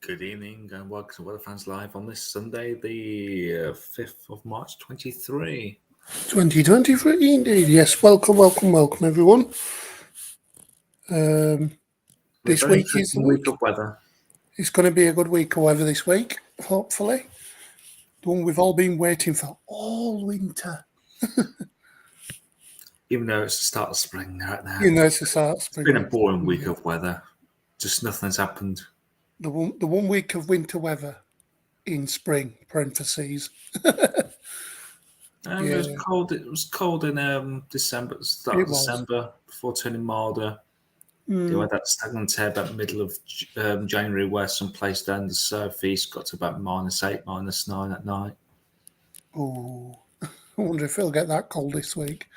Good evening and welcome to Weather Fans Live on this Sunday, the 5th of March 23. 2023 indeed, yes. Welcome, everyone. This week is a week of weather. It's going to be a good week of weather this week, hopefully. The one we've all been waiting for all winter. Even though it's the start of spring right now. It's the start of spring. It's been a boring week of weather. Just nothing's happened. The one week of winter weather in spring, parentheses. It was cold in December, start of December, before turning milder. They had that stagnant air about the middle of January, where some place down the southeast got to about -8, -9 at night. Oh, I wonder if it'll get that cold this week.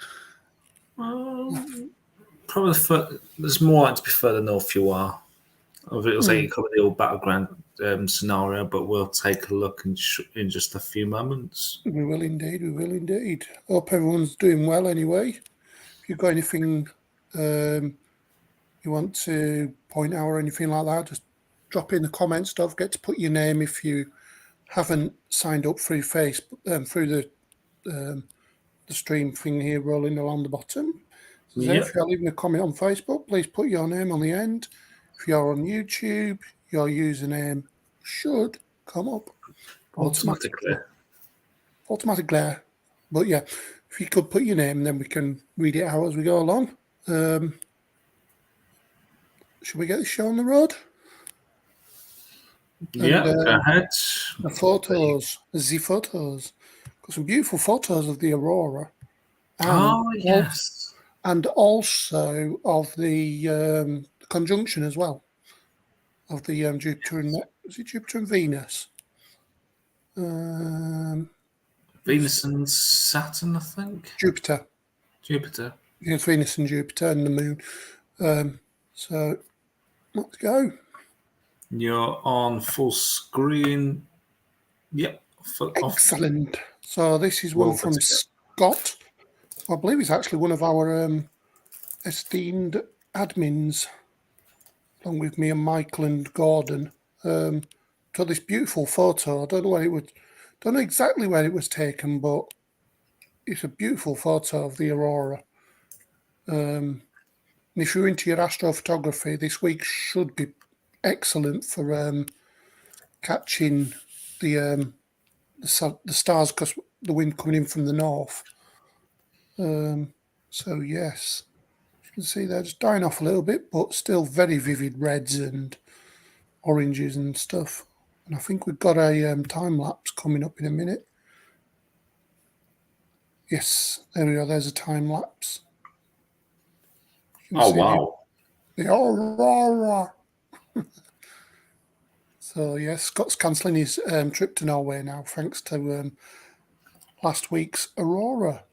Probably there's more like to be further north you are. It'll say you cover the old battleground scenario, but we'll take a look in just a few moments. We will indeed. Hope everyone's doing well anyway. If you've got anything you want to point out or anything like that, just drop in the comments. Don't forget to put your name if you haven't signed up through Facebook, through the stream thing here rolling along the bottom. So if you're leaving a comment on Facebook, please put your name on the end. If you're on YouTube, your username should come up automatically. But yeah, if you could put your name, then we can read it out as we go along. Should we get the show on the road? Yeah, go ahead. The photos. Got some beautiful photos of the aurora. Yes. And also of the conjunction as well, of the Jupiter and Jupiter and Venus? Venus and Saturn, I think. Jupiter. Yes, Venus and Jupiter and the moon. So let's go. You're on full screen. Yep. Excellent. So this is one from Scott. I believe he's actually one of our esteemed admins, along with me and Michael and Gordon. Took this beautiful photo. I don't know where it was. Don't know exactly where it was taken, but it's a beautiful photo of the aurora. And if you're into your astrophotography, this week should be excellent for catching the stars because the wind coming in from the north. So yes, you can see they're just dying off a little bit, but still very vivid reds and oranges and stuff. And I think we've got a time lapse coming up in a minute. Yes, there we go. There's a time lapse. Oh wow! The aurora. So yes, Scott's cancelling his trip to Norway now, thanks to last week's aurora.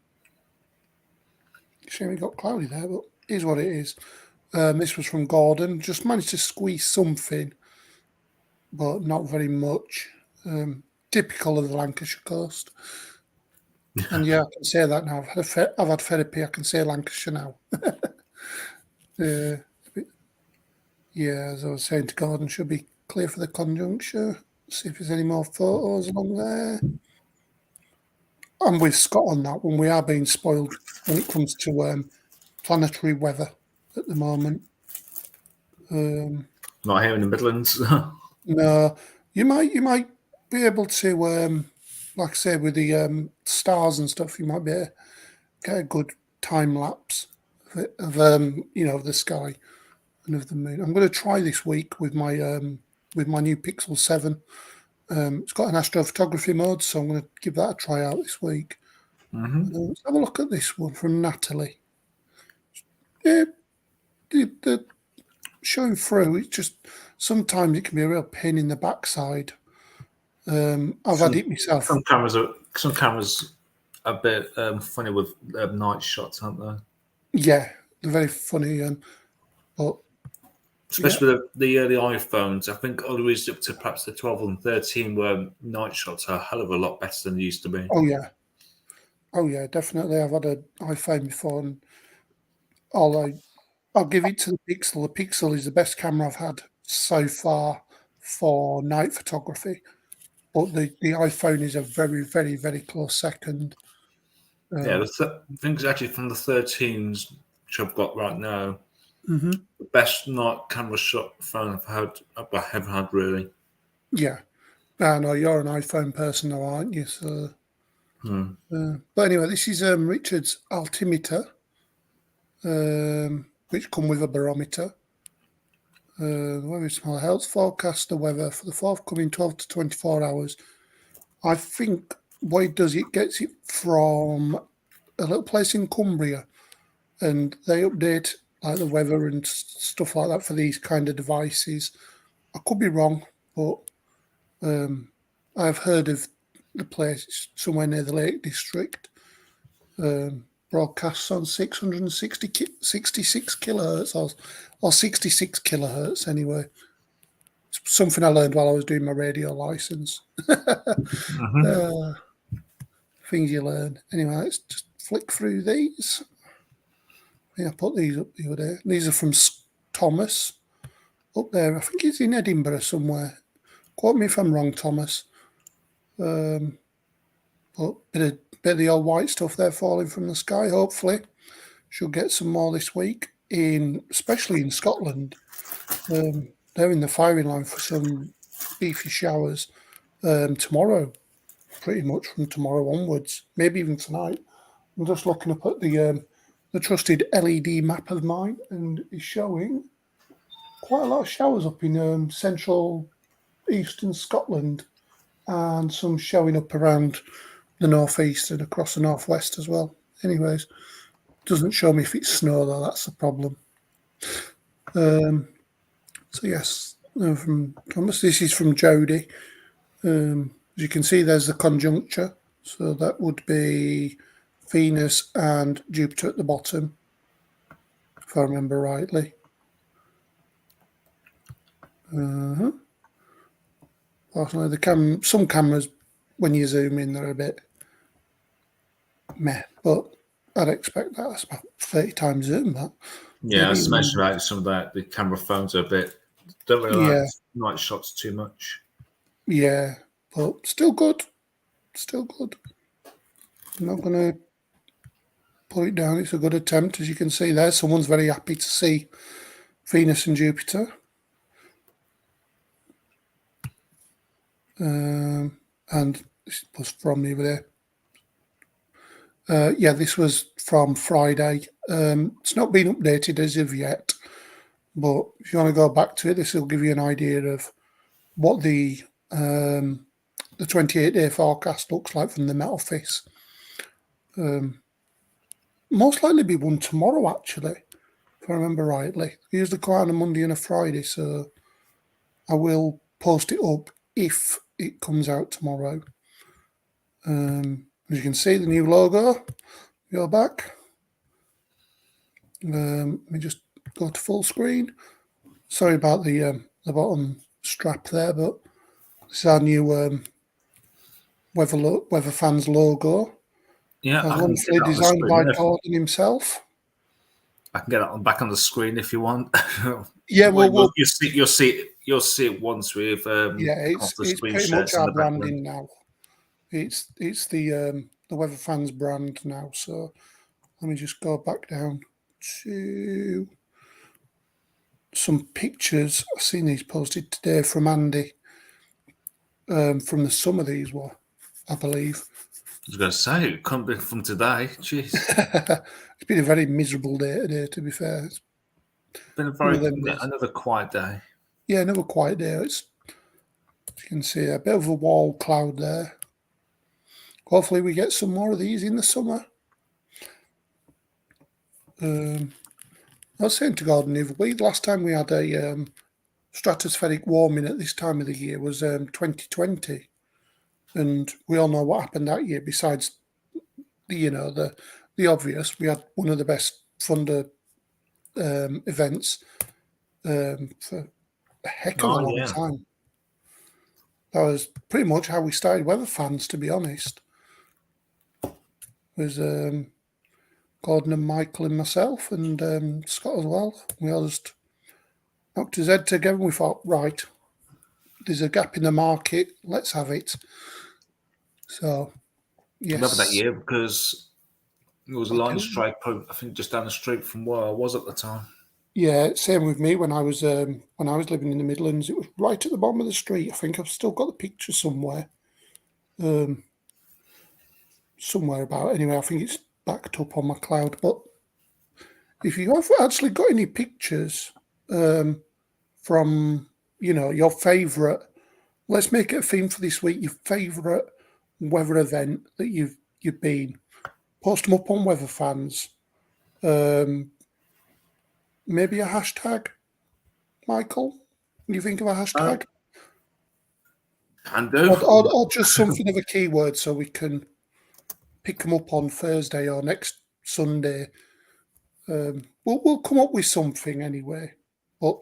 Shame it got cloudy there, but it is what it is. This was from Gordon. Just managed to squeeze something, but not very much. Typical of the Lancashire coast. And yeah, I can say that now. I've had therapy. I can say Lancashire now. Yeah, as I was saying to Gordon, should be clear for the conjuncture. See if there's any more photos along there. I'm with Scott on that one. We are being spoiled when it comes to planetary weather at the moment. Not here in the Midlands. No, you might be able to, like I say, with the stars and stuff, you might be able to get a good time lapse of the sky and of the moon. I'm going to try this week with my new Pixel 7. It's got an astrophotography mode, so I'm going to give that a try out this week. Let's have a look at this one from Natalie. Yeah, the showing through, it's just sometimes it can be a real pain in the backside. I've had it myself. Some cameras are a bit funny with night shots, aren't they? Yeah, they're very funny, but especially with the early iPhones. I think all the way up to perhaps the 12 and 13, where night shots are a hell of a lot better than they used to be. Oh yeah, definitely. I've had an iPhone before, and I'll give it to the Pixel. The Pixel is the best camera I've had so far for night photography. But the iPhone is a very, very, very close second. Yeah, the things actually from the 13s, which I've got right now, the best night camera shot phone I have had really. Yeah, I know you're an iPhone person, now, aren't you? So, but anyway, this is Richard's altimeter, which come with a barometer. The weather small health forecast, the weather for the forthcoming 12 to 24 hours. I think what it does, it gets it from a little place in Cumbria, and they update like the weather and stuff like that for these kind of devices. I could be wrong, but I've heard of the place somewhere near the Lake District. Broadcasts on 66 kilohertz or 66 kilohertz anyway. It's something I learned while I was doing my radio license. Things you learn. Anyway, let's just flick through these. Yeah, I put these up the other day. These are from Thomas up there. I think he's in Edinburgh somewhere. Quote me if I'm wrong, Thomas. But bit of the old white stuff there falling from the sky. Hopefully, she'll get some more this week, especially in Scotland. They're in the firing line for some beefy showers tomorrow, pretty much from tomorrow onwards, maybe even tonight. I'm just looking up at the trusted LED map of mine, and it's showing quite a lot of showers up in central eastern Scotland, and some showing up around the northeast and across the northwest as well. Anyways, doesn't show me if it's snow though. That's the problem. So yes, from Thomas. This is from Jody. As you can see, there's the conjuncture. So that would be Venus and Jupiter at the bottom, if I remember rightly. Some cameras, when you zoom in, they're a bit meh, but I'd expect that. That's about 30 times zoom, that. Yeah, as mentioned about some of that, the camera phones are a bit, don't really like night shots too much. Yeah, but still good. Still good. I'm not going to put it down. It's a good attempt, as you can see there. Someone's very happy to see Venus and Jupiter. And this was from the other day. Yeah, this was from Friday. It's not been updated as of yet, but if you want to go back to it, this will give you an idea of what the 28-day forecast looks like from the Met Office. Most likely be one tomorrow, actually, if I remember rightly. They usually go out on a Monday and a Friday, so I will post it up if it comes out tomorrow. As you can see, the new logo. Go back. Let me just go to full screen. Sorry about the bottom strap there, but this is our new Weather Fans logo. Yeah, wonderfully designed by Gordon himself. I can get that back on the screen if you want. Yeah, well, you'll see it once we've it's pretty much our branding now. It's the Weather Fans brand now. So let me just go back down to some pictures. I've seen these posted today from Andy. From the summer these were, I believe. I was going to say, it couldn't be from today. Jeez. It's been a very miserable day today, to be fair. It's been another quiet day. Yeah, another quiet day. As you can see, a bit of a wall cloud there. Hopefully we get some more of these in the summer. I was saying to Gordon the other week, last time we had a stratospheric warming at this time of the year was 2020. And we all know what happened that year. Besides, the obvious, we had one of the best thunder events for a heck of a long time. That was pretty much how we started Weather Fans, to be honest. It was Gordon and Michael and myself and Scott as well. We all just knocked his head together and we thought, right, there's a gap in the market, let's have it. So, yes. I remember that year because it was a lightning strike, I think, just down the street from where I was at the time. Yeah, same with me when I was living in the Midlands. It was right at the bottom of the street. I think I've still got the picture somewhere. Somewhere about. Anyway, I think it's backed up on my cloud. But if you have actually got any pictures from, your favourite, let's make it a theme for this week, your favourite weather event that you've been. Post them up on Weather Fans. Maybe a hashtag, Michael? You think of a hashtag? Can do. Or just something of a keyword so we can pick them up on Thursday or next Sunday. We'll come up with something anyway. But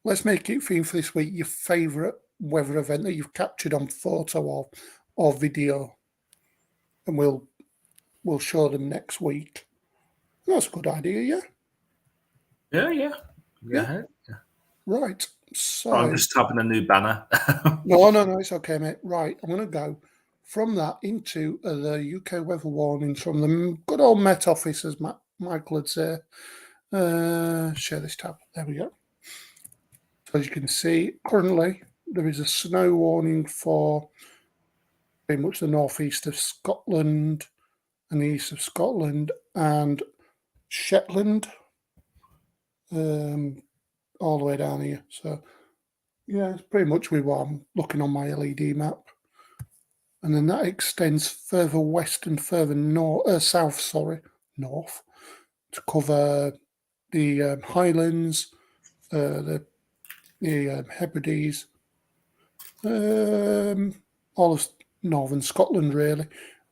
let's make it theme for this week, your favourite weather event that you've captured on photo or video. And we'll show them next week. That's a good idea, yeah? Yeah. Yeah. Right. So I'm just tapping a new banner. No, it's okay, mate. Right. I'm going to go from that into the UK weather warnings from the good old Met Office, as Michael had said. Share this tab. There we go. So as you can see, currently there is a snow warning for pretty much the northeast of Scotland and the east of Scotland and Shetland. All the way down here. So, yeah, it's pretty much what I'm looking on my LED map. And then that extends further west and further south, north, to cover the Highlands, the Hebrides, all of northern Scotland, really,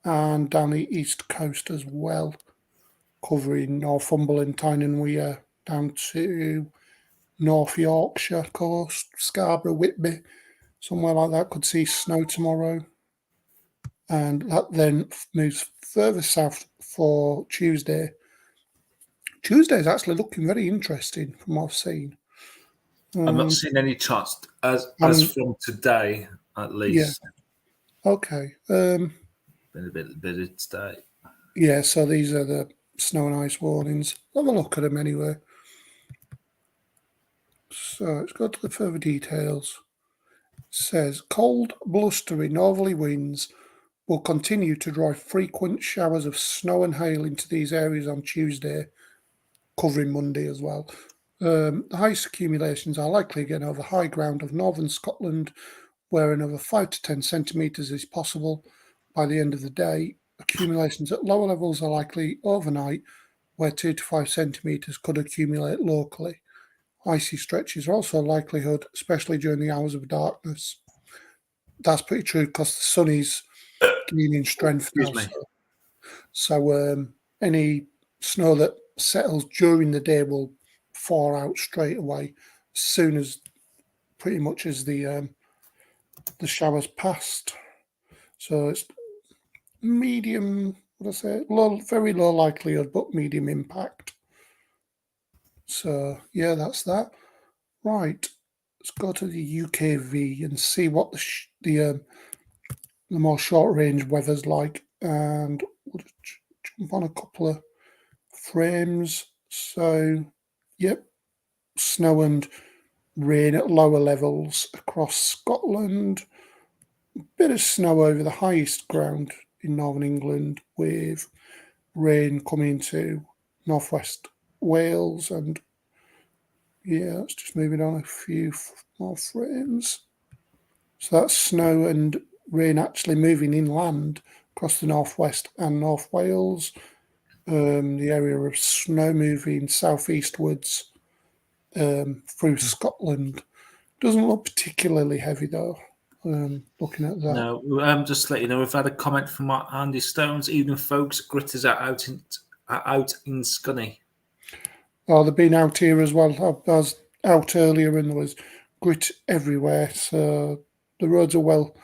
and down the east coast as well, covering Northumberland, Tyne and Wear, down to North Yorkshire coast, Scarborough, Whitby, somewhere like that. Could see snow tomorrow. And that then moves further south, for Tuesday. Tuesday is actually looking very interesting from what I've seen. I've not seen any charts as from today, at least. Yeah. Okay. Been a bit busy today. Yeah, so these are the snow and ice warnings. Have a look at them anyway. So let's go to the further details. It says cold, blustery northerly winds will continue to drive frequent showers of snow and hail into these areas on Tuesday, covering Monday as well. The highest accumulations are likely again over high ground of northern Scotland, where another 5 to 10 centimetres is possible by the end of the day. Accumulations at lower levels are likely overnight, where 2 to 5 centimetres could accumulate locally. Icy stretches are also a likelihood, especially during the hours of darkness. That's pretty true because the sun is gaining strength now. So any snow that settles during the day will thaw out straight away as soon as pretty much as the showers passed. So it's medium, what I say, low, very low likelihood, but medium impact. So yeah, that's that. Right, let's go to the UKV and see what the more short range weather's like, and we'll just jump on a couple of frames. So, yep, snow and rain at lower levels across Scotland. A bit of snow over the highest ground in northern England, with rain coming to northwest Wales. And yeah, let's just moving on a few more frames. So that's snow and rain actually moving inland across the northwest and North Wales. The area of snow moving southeastwards through Scotland. Doesn't look particularly heavy though. Looking at that. No, just to let you know, we've had a comment from Andy Stones. Evening, folks. Gritters are out in Scunny. Oh, they've been out here as well. I was out earlier and there was grit everywhere. So the roads are well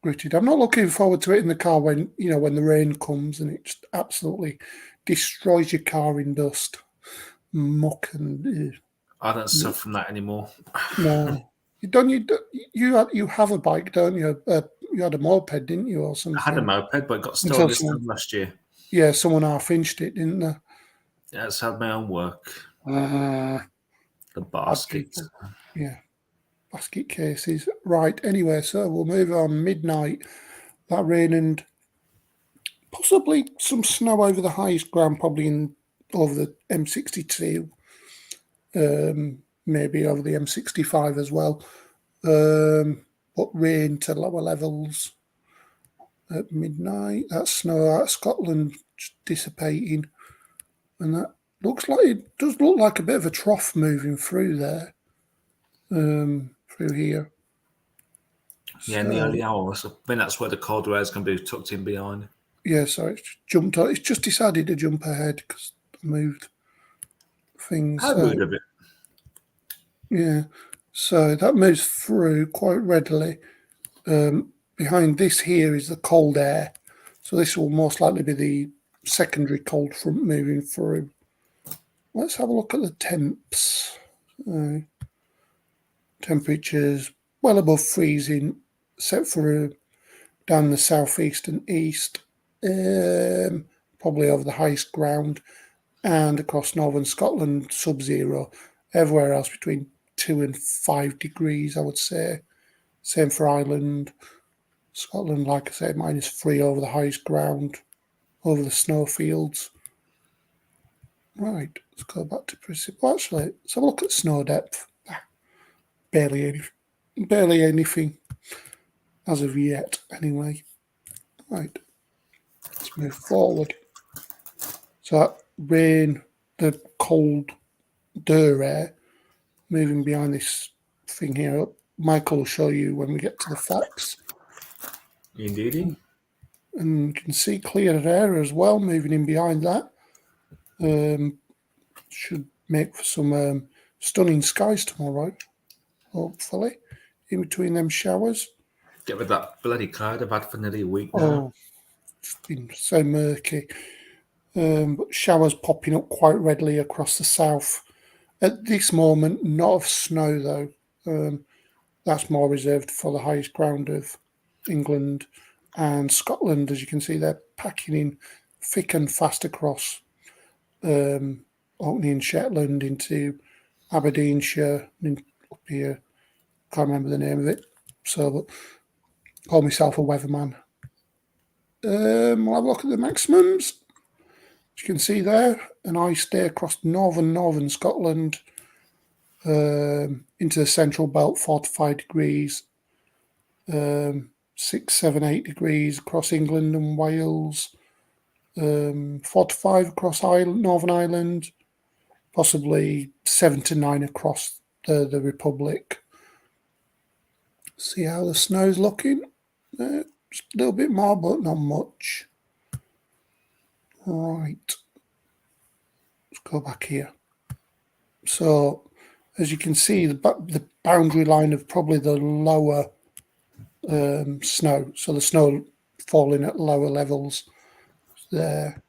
gritted. I'm not looking forward to it in the car when the rain comes and it just absolutely destroys your car in dust, muck, and. I don't suffer from that anymore. No. You have a bike, don't you? You had a moped, didn't you, or something? I had a moped, but it got stolen this time last year. Yeah, someone half-inched it, didn't they? Yeah, it's had my own work. The basket. Yeah, basket cases. Right, anyway, so we'll move on. Midnight, that rain and possibly some snow over the highest ground, probably over the M62. Maybe over the M65 as well. But rain to lower levels at midnight. That snow out of Scotland dissipating. And that it does look like a bit of a trough moving through there. Through here. Yeah, in the early hours. I think that's where the cold air is going to be tucked in behind. Yeah, so it's jumped out. It's just decided to jump ahead because I moved things. How rude of it. Yeah, so that moves through quite readily. Behind this here is the cold air. So this will most likely be the secondary cold front moving through. Let's have a look at the temps. Temperatures well above freezing, except for down the southeast and east, probably over the highest ground, and across northern Scotland, sub-zero. Everywhere else between 2 and 5 degrees, I would say. Same for Ireland. Scotland, like I said, -3 over the highest ground, over the snowfields. Right, let's go back to precipitation. Well, actually, let's have a look at snow depth. Barely anything as of yet, anyway. Right, let's move forward. So that rain, the cold air, moving behind this thing here. Michael will show you when we get to the facts. Indeed. And you can see clear air as well moving in behind that. Should make for some stunning skies tomorrow, hopefully, in between them showers. Get rid of that bloody cloud I've had for nearly a week now. Oh, It's been so murky. But showers popping up quite readily across the south. At this moment, not of snow though. That's more reserved for the highest ground of England and Scotland. As you can see, they're packing in thick and fast across Orkney and Shetland into Aberdeenshire and up here. Can't remember the name of it, so call myself a weatherman. We'll have a look at the maximums. As you can see there, an ice day across northern Scotland into the central belt, 4 to 5 degrees, 6, 7, 8 degrees across England and Wales, 4 to 5 across Northern Ireland, possibly 7 to 9 across the Republic. See how the snow's looking. Just a little bit more, but not much. Right. Let's go back here. So, as you can see, the boundary line of probably the lower snow. So the snow falling at lower levels there.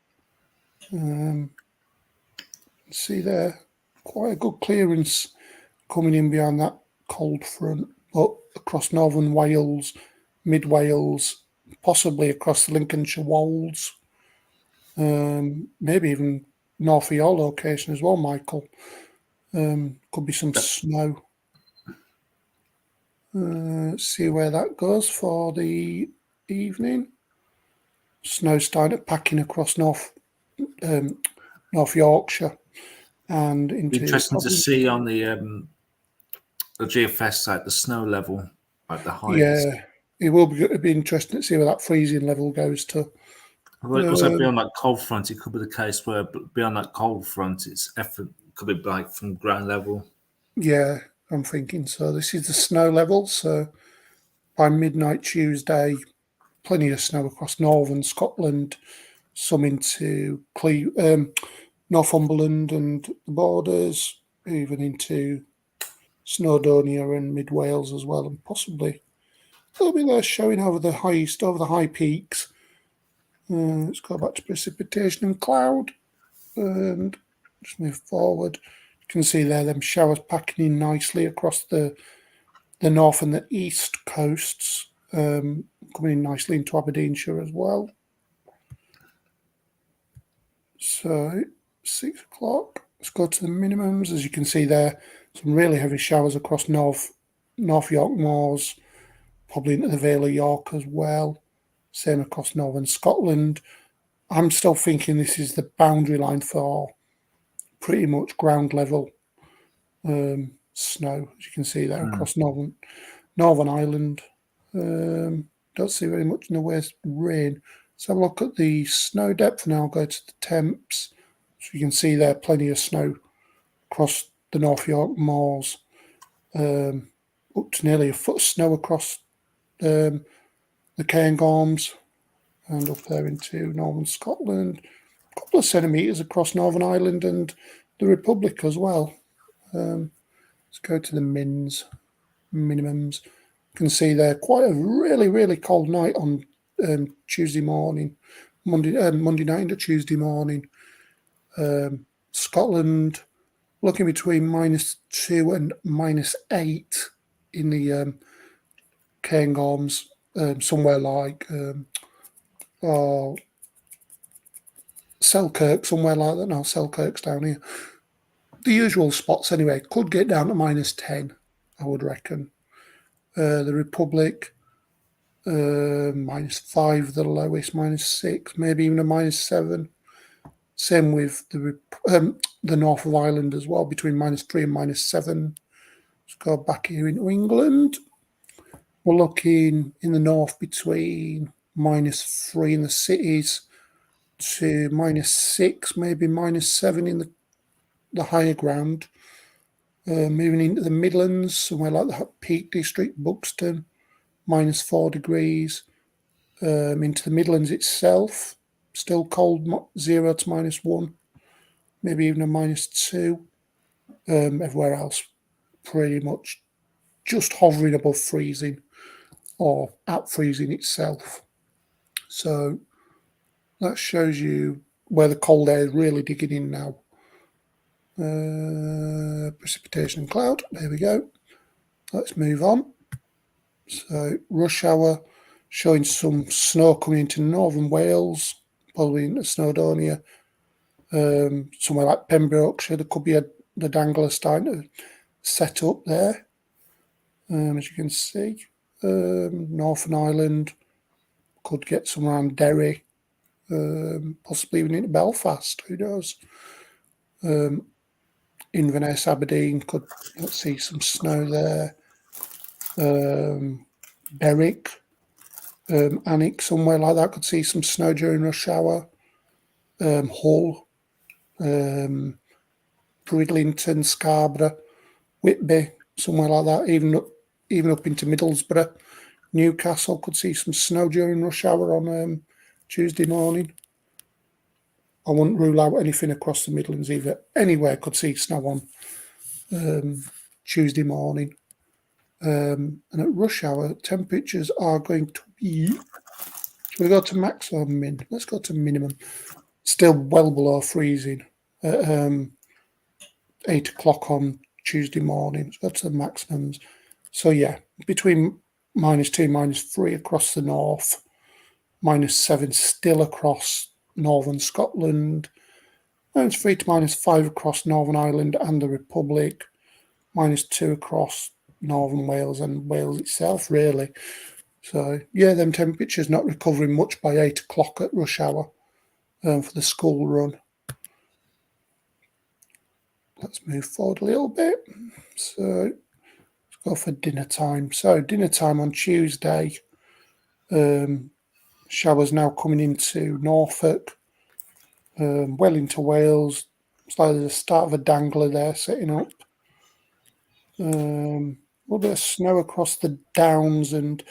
See there, quite a good clearance coming in behind that cold front, but across northern Wales, mid Wales, possibly across the Lincolnshire Wolds, maybe even north of your location as well, Michael. Could be some snow. See where that goes for the evening. Snow started packing across North Yorkshire and into. Interesting to see on the GFS site the snow level at the heights. Yeah, it'll be interesting to see where that freezing level goes to. Also, beyond that cold front, it could be the case where beyond that cold front, could be like from ground level. Yeah, I'm thinking so. This is the snow level, so by midnight Tuesday, plenty of snow across northern Scotland, some into Northumberland and the borders, even into Snowdonia and mid Wales as well, and possibly a little bit there showing over the high peaks. Let's go back to precipitation and cloud and just move forward. You can see there them showers packing in nicely across the north and the east coasts, coming in nicely into Aberdeenshire as well. So 6 o'clock. Let's go to the minimums. As you can see there, some really heavy showers across North York Moors, probably into the Vale of York as well. Same across northern Scotland. I'm still thinking this is the boundary line for pretty much ground level snow, as you can see there across Northern Ireland. Don't see very much in the way of rain. Let's have a look at the snow depth now. Go to the temps. So you can see there plenty of snow across the North York Moors. Up to nearly a foot of snow across the Cairngorms and up there into northern Scotland. A couple of centimetres across Northern Ireland and the Republic as well. Let's go to the minimums. You can see there quite a really, really cold night on Tuesday morning, Monday night into Tuesday morning. Scotland looking between -2 and -8 in the Cairngorms, somewhere like Selkirk, somewhere like that. No, Selkirk's down here. The usual spots anyway. Could get down to -10, I would reckon. The Republic, -5 the lowest, -6, maybe even a -7. Same with the north of Ireland as well, between -3 and -7. Let's go back here into England. We're looking in the north between -3 in the cities to -6, maybe -7 in the higher ground. Moving into the Midlands, somewhere like the Peak District, Buxton, -4 degrees. Into the Midlands itself, still cold, 0 to -1, maybe even a -2. Everywhere else, pretty much just hovering above freezing or at freezing itself. So that shows you where the cold air is really digging in now. Precipitation and cloud. There we go. Let's move on. So rush hour showing some snow coming into northern Wales, probably into Snowdonia. Somewhere like Pembrokeshire, there could be the dangler starting to set up there. As you can see, Northern Ireland could get some around Derry, possibly even into Belfast. Who knows? Inverness, Aberdeen could see some snow there. Berwick, Alnwick, somewhere like that could see some snow during rush hour. Hull, Bridlington, Scarborough, Whitby, somewhere like that, even up into Middlesbrough. Newcastle could see some snow during rush hour on Tuesday morning. I wouldn't rule out anything across the Midlands either. Anywhere could see snow on Tuesday morning. And at rush hour, temperatures are going to be... Shall we go to max or min? Let's go to minimum. Still well below freezing at 8 o'clock on Tuesday morning. Let's go to the maximums. So yeah, between -2, -3 across the north, -7 still across northern Scotland, -3 to -5 across Northern Ireland and the Republic, -2 across northern Wales and Wales itself, really. So yeah, them temperatures not recovering much by 8 o'clock at rush hour for the school run. Let's move forward a little bit. So let's go for dinner time. So dinner time on Tuesday. Showers now coming into Norfolk, well into Wales. It's like the start of a dangler there setting up. A little bit of snow across the Downs and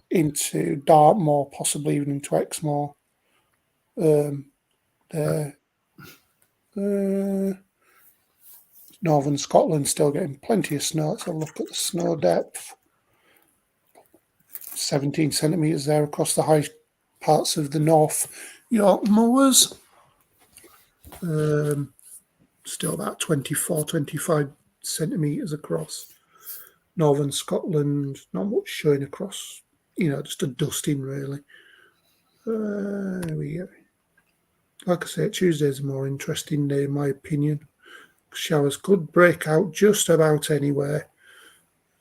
into Dartmoor, possibly even into Exmoor. There. Northern Scotland still getting plenty of snow. Let's have a look at the snow depth. 17 centimetres there across the high parts of the North York moors. Still about 24, 25 centimetres across. Northern Scotland, not much showing across, just a dusting really. There we go. Like I say, Tuesday's a more interesting day in my opinion. Showers could break out just about anywhere.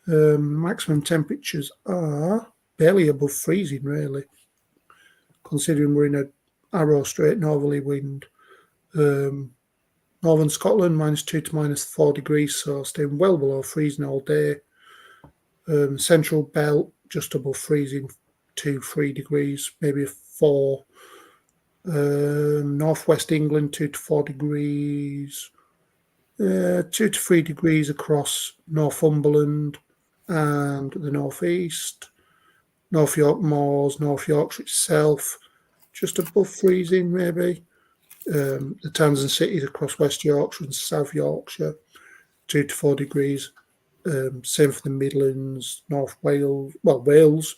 Maximum temperatures are barely above freezing, really, considering we're in an arrow straight northerly wind. Northern Scotland, -2 to -4 degrees, so staying well below freezing all day. Central Belt, just above freezing, 2-3 degrees, maybe 4. Northwest England, 2 to 4 degrees. 2 to 3 degrees across Northumberland and the northeast. North York moors, North Yorkshire itself, just above freezing maybe. The towns and cities across West Yorkshire and South Yorkshire, 2 to 4 degrees. Same for the Midlands, North Wales, Wales.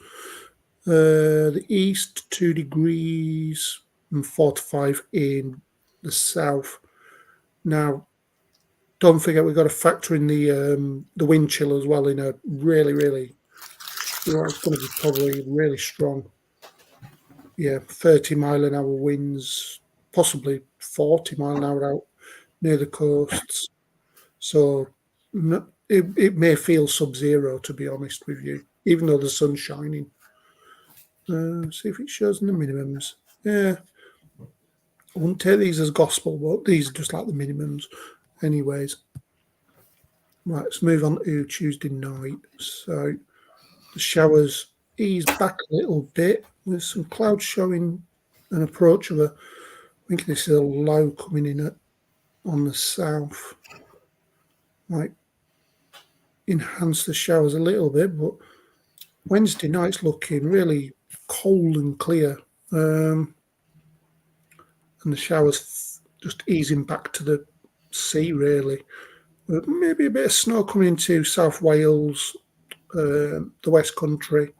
The east, 2 degrees and 4 to 5 in the south. Now, don't forget we've got to factor in the wind chill as well in a really, really, it's going to be probably really strong. Yeah, 30-mile-an-hour winds, possibly 40-mile-an-hour out near the coasts. So it may feel sub-zero, to be honest with you, even though the sun's shining. See if it shows in the minimums. Yeah, I wouldn't take these as gospel, but these are just like the minimums. Anyways, right, let's move on to Tuesday night. So the showers ease back a little bit. There's some clouds showing an approach of I think this is a low coming in on the south. Might enhance the showers a little bit, but Wednesday night's looking really cold and clear. And the showers just easing back to the sea, really. Maybe a bit of snow coming into South Wales, the West Country,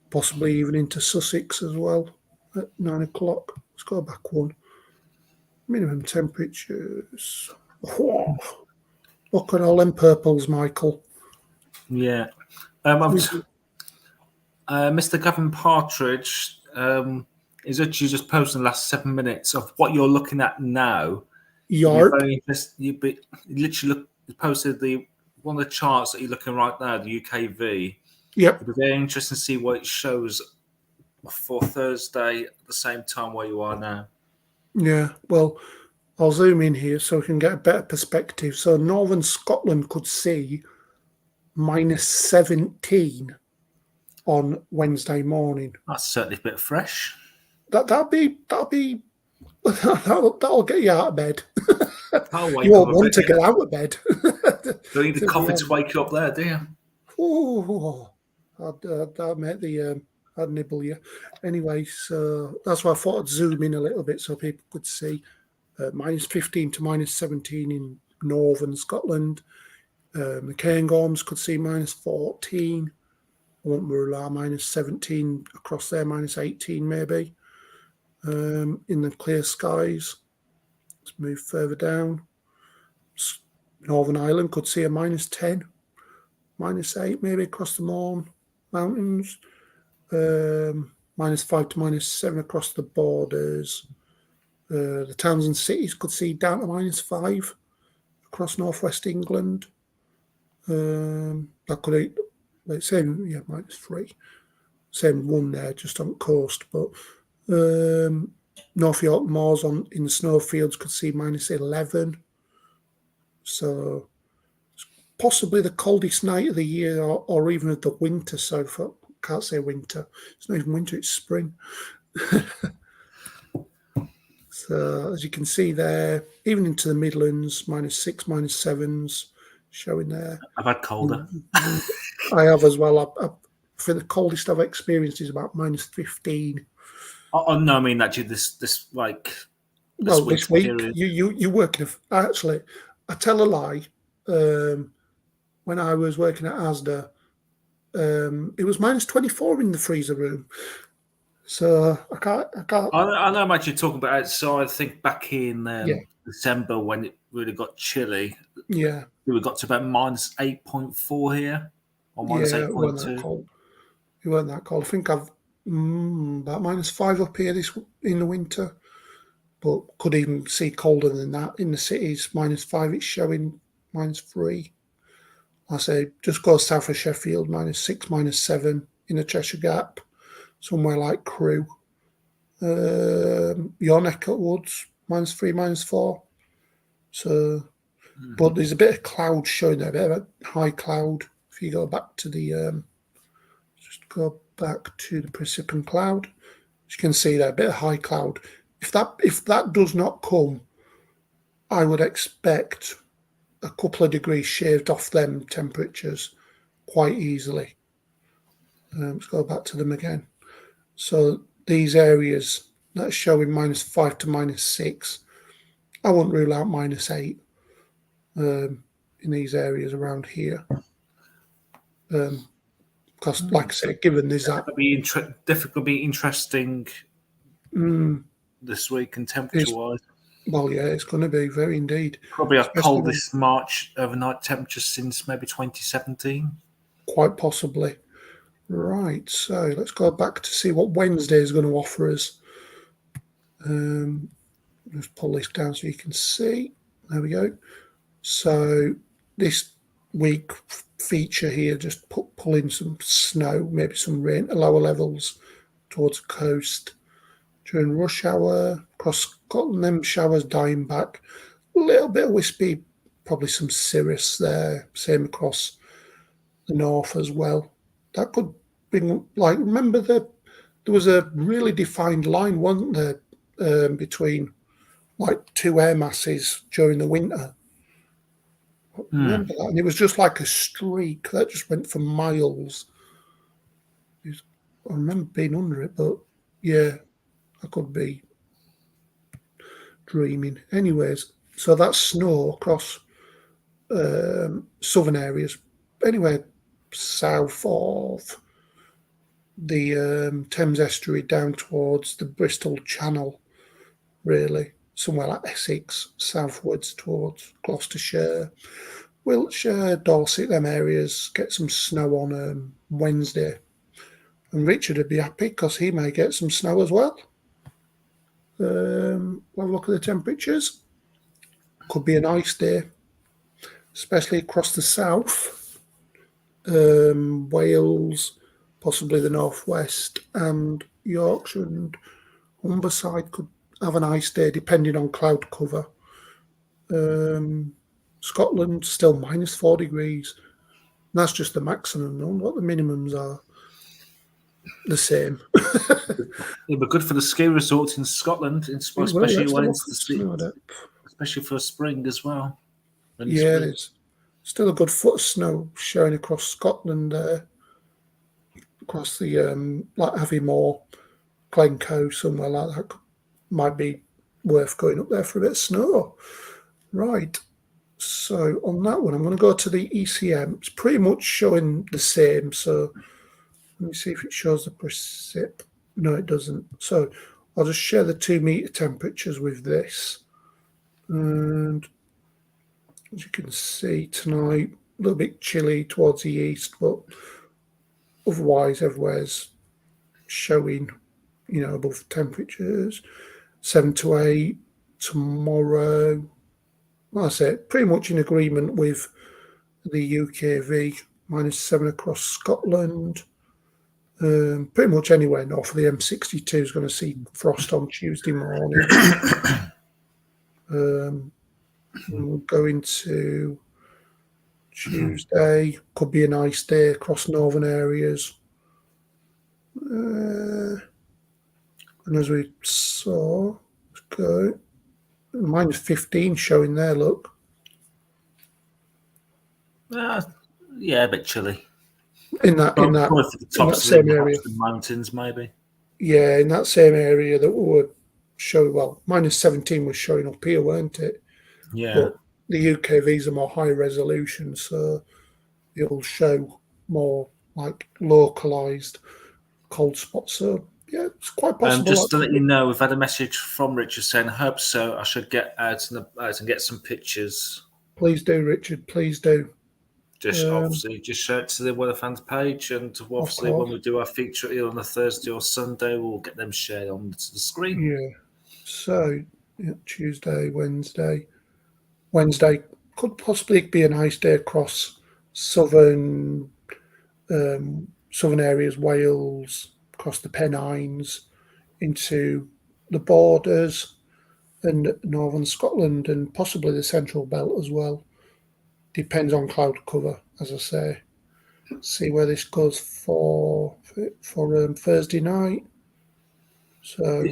possibly even into Sussex as well at 9 o'clock. Let's go back one. Minimum temperatures. Oh, look at all them purples, Michael. Yeah. Mr. Gavin Partridge is actually just posting the last 7 minutes of what you're looking at now. Yarp. Very interested. Literally posted one of the charts that you're looking right now, the UKV. Yep. It'll be very interesting to see what it shows for Thursday at the same time where you are now. Yeah, well, I'll zoom in here so we can get a better perspective. So Northern Scotland could see -17 on Wednesday morning. That's certainly a bit fresh. That'll get you out of bed. You won't want to get out of bed. Don't need the coffee to wake you up there, do you? Oh, I'd make I'd nibble you. Anyway, so that's why I thought I'd zoom in a little bit so people could see -15 to -17 in northern Scotland. The Cairngorms could see -14. I won't rule out -17 across there, -18 maybe. In the clear skies. Let's move further down. Northern Ireland could see a -10, -8 maybe across the Mourne Mountains. -5 to -7 across the borders. The towns and cities could see down to -5 across northwest England. That could same -3, same one there just on the coast. But North York Moors in the snowfields could see -11. So possibly the coldest night of the year, or even of the winter so far. Can't say winter. It's not even winter, it's spring. So as you can see there, even into the Midlands, -6, -7s showing there. I've had colder. I have as well. For the coldest I've experienced is about -15. Oh no, I mean actually this week. Period. you work in actually. I tell a lie. When I was working at Asda, it was -24 in the freezer room. So I can't. I know I'm actually talking about it. So I think back in December when it really got chilly. Yeah, we got to about -8.4 here, or -8.2. It weren't that cold. I think I've about -5 up here in the winter, but could even see colder than that in the cities. -5, it's showing -3. I say just go south of Sheffield, -6, -7 in the Cheshire Gap, somewhere like Crewe. Your neck of woods, -3, -4. So, but there's a bit of cloud showing there, a bit of a high cloud. If you go back to the, just go back to the precipitant cloud, as you can see there, a bit of high cloud. If that does not come, I would expect a couple of degrees shaved off them temperatures quite easily. Let's go back to them again. So these areas that are showing -5 to -6, I wouldn't rule out -8 in these areas around here. Because, like I said, given there's that... Definitely be interesting this week and temperature-wise. Well, yeah, it's going to be very indeed. Probably our coldest March overnight temperature since maybe 2017. Quite possibly. Right, so let's go back to see what Wednesday is going to offer us. Just pull this down so you can see. There we go. So this week feature here, just pull in some snow, maybe some rain at lower levels towards the coast. During rush hour, across Scotland, them showers dying back. A little bit of wispy, probably some cirrus there. Same across the north as well. That could bring, like, remember there was a really defined line, wasn't there, between like two air masses during the winter. Remember that? And it was just like a streak that just went for miles. I remember being under it, but yeah, I could be dreaming. Anyways, so that's snow across southern areas. Anyway, south of the Thames estuary down towards the Bristol Channel. really. Somewhere like Essex, southwards towards Gloucestershire, Wiltshire, Dorset, them areas get some snow on Wednesday. And Richard would be happy because he may get some snow as well. Have a look at the temperatures. Could be a nice day, especially across the south. Wales, possibly the northwest, and Yorkshire and Humberside could have a nice day depending on cloud cover. Scotland still -4 degrees. And that's just the maximum. Know what the minimums are. The same. It'd be good for the ski resorts in Scotland, especially for spring as well. Yeah, there's still a good foot of snow showing across Scotland there, across the like Aviemore, Glencoe, somewhere like that. Might be worth going up there for a bit of snow. Right. So on that one, I'm going to go to the ECM. It's pretty much showing the same. So let me see if it shows the precip. No, it doesn't. So I'll just share the 2 meter temperatures with this. And as you can see tonight, a little bit chilly towards the east, but otherwise everywhere's showing, above temperatures. 7 to 8 tomorrow. Like I said, pretty much in agreement with the UKV, -7 across Scotland. Pretty much anywhere north of the M62 is going to see frost on Tuesday morning. We'll go into Tuesday. Could be a nice day across northern areas. And as we saw, let's go. -15 showing there, look. Yeah, a bit chilly. In that same area. The mountains, maybe. Yeah, in that same area that would show, well, -17 was showing up here, weren't it? Yeah. But the UKVs are more high resolution, so it'll show more like localized cold spots. So yeah, it's quite possible. Just to let you know, we've had a message from Richard saying, I hope so. I should get out and get some pictures. Please do, Richard. Please do. Obviously, just share it to the Weather Fans page, and obviously when we do our feature either on a Thursday or Sunday, we'll get them shared onto the screen. Yeah. So Tuesday, Wednesday. Wednesday could possibly be a nice day across southern areas, Wales, across the Pennines, into the borders, and northern Scotland, and possibly the Central Belt as well. Depends on cloud cover, as I say. See where this goes for Thursday night. So,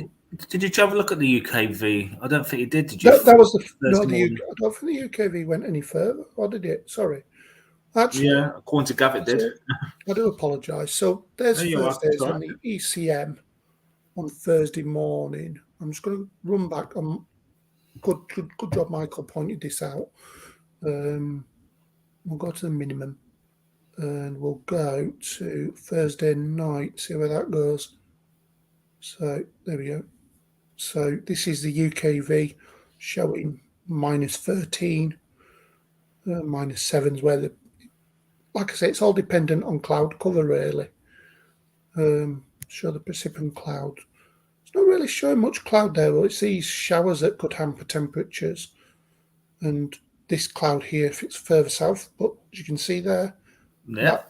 did you have a look at the UKV? I don't think you did. Did you? That was I don't think the UKV went any further, or did it? Sorry. Actually, yeah, according to Gav, it did. I do apologise. So there's Thursdays on the ECM on Thursday morning. I'm just going to run back. Good job, Michael pointed this out. We'll go to the minimum, and we'll go to Thursday night. See where that goes. So there we go. So this is the UKV showing -13, -7s where like I say, it's all dependent on cloud cover, really. Show the precipitant cloud. It's not really showing much cloud there, but it's these showers that could hamper temperatures. And this cloud here, if it's further south, but as you can see there. Yeah.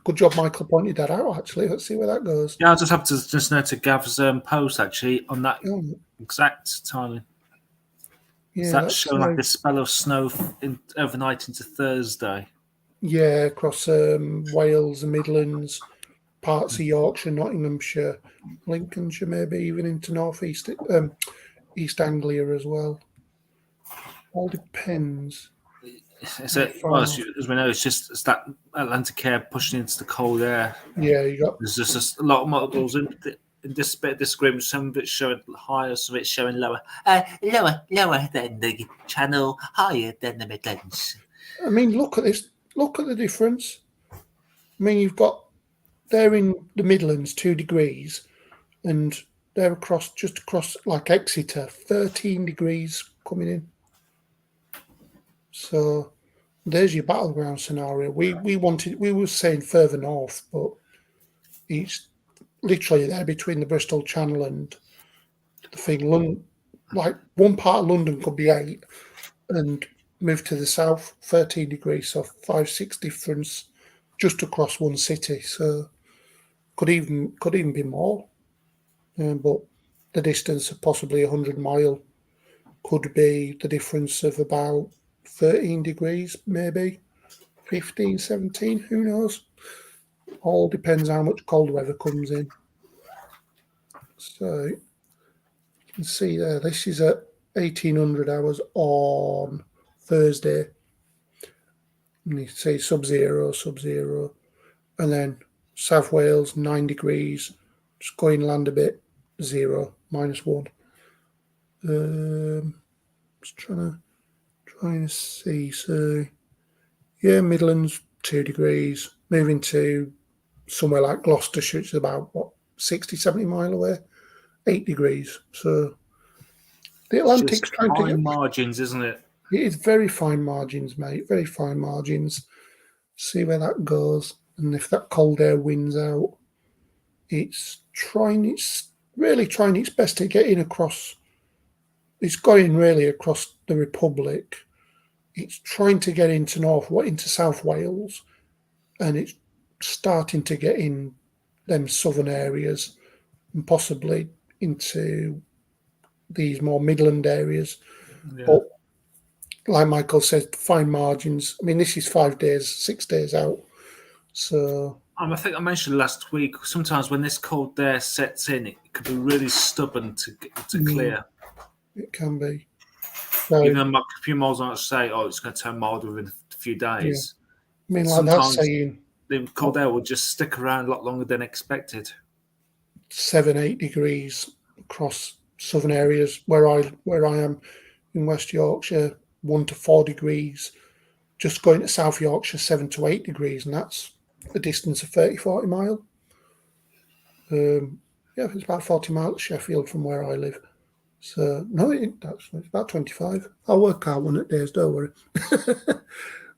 Good job Michael pointed that out, actually. Let's see where that goes. Yeah, I'll just have to note to Gav's post, actually, on that exact timing. Yeah, that's showing like a spell of snow overnight into Thursday. Yeah, across Wales and Midlands, parts of Yorkshire, Nottinghamshire, Lincolnshire, maybe even into northeast, East Anglia as well. All depends. As we know, it's that Atlantic air pushing into the cold air. Yeah, there's just a lot of models in this bit of disagreement. Some of it's showing higher, some of it's showing lower. Lower than the Channel, higher than the Midlands. I mean, look at this. Look at the difference. I mean, you've got there in the Midlands 2 degrees, and they're just across like Exeter, 13 degrees coming in. So there's your battleground scenario. We were saying further north, but it's literally there between the Bristol Channel and the thing. Like one part of London could be 8 and move to the south 13 degrees, so 5-6 difference just across one city. So could even be more. But the distance of possibly 100 mile could be the difference of about 13 degrees, maybe 15, 17, who knows? All depends how much cold weather comes in. So you can see there, this is at 1800 hours on Thursday. And you see sub-zero, and then South Wales 9 degrees, just go inland a bit, 0, -1. Just trying to see. So yeah, Midlands 2 degrees, moving to somewhere like Gloucestershire, which is about 60-70 mile away, 8 degrees. So the Atlantic's trying to get margins, isn't it? It is very fine margins, mate. Very fine margins. See where that goes, and if that cold air wins out, it's really trying its best to get in across. It's going really across the Republic. It's trying to get into South Wales, and it's starting to get in them southern areas and possibly into these more Midland areas. Yeah. But like Michael said, fine margins. I mean, this is 5 days, 6 days out. So I think I mentioned last week, sometimes when this cold air sets in, it could be really stubborn to clear. It can be. So, even though a few miles on say, it's going to turn mild within a few days. Yeah. I mean, like that's saying the cold air will just stick around a lot longer than expected. 7-8 degrees across southern areas where I am in West Yorkshire, 1 to 4 degrees. Just going to South Yorkshire, 7 to 8 degrees, and that's a distance of 30-40 mile. It's about 40 miles to Sheffield from where I live. So no, it's about 25. I'll work out one at days, don't worry.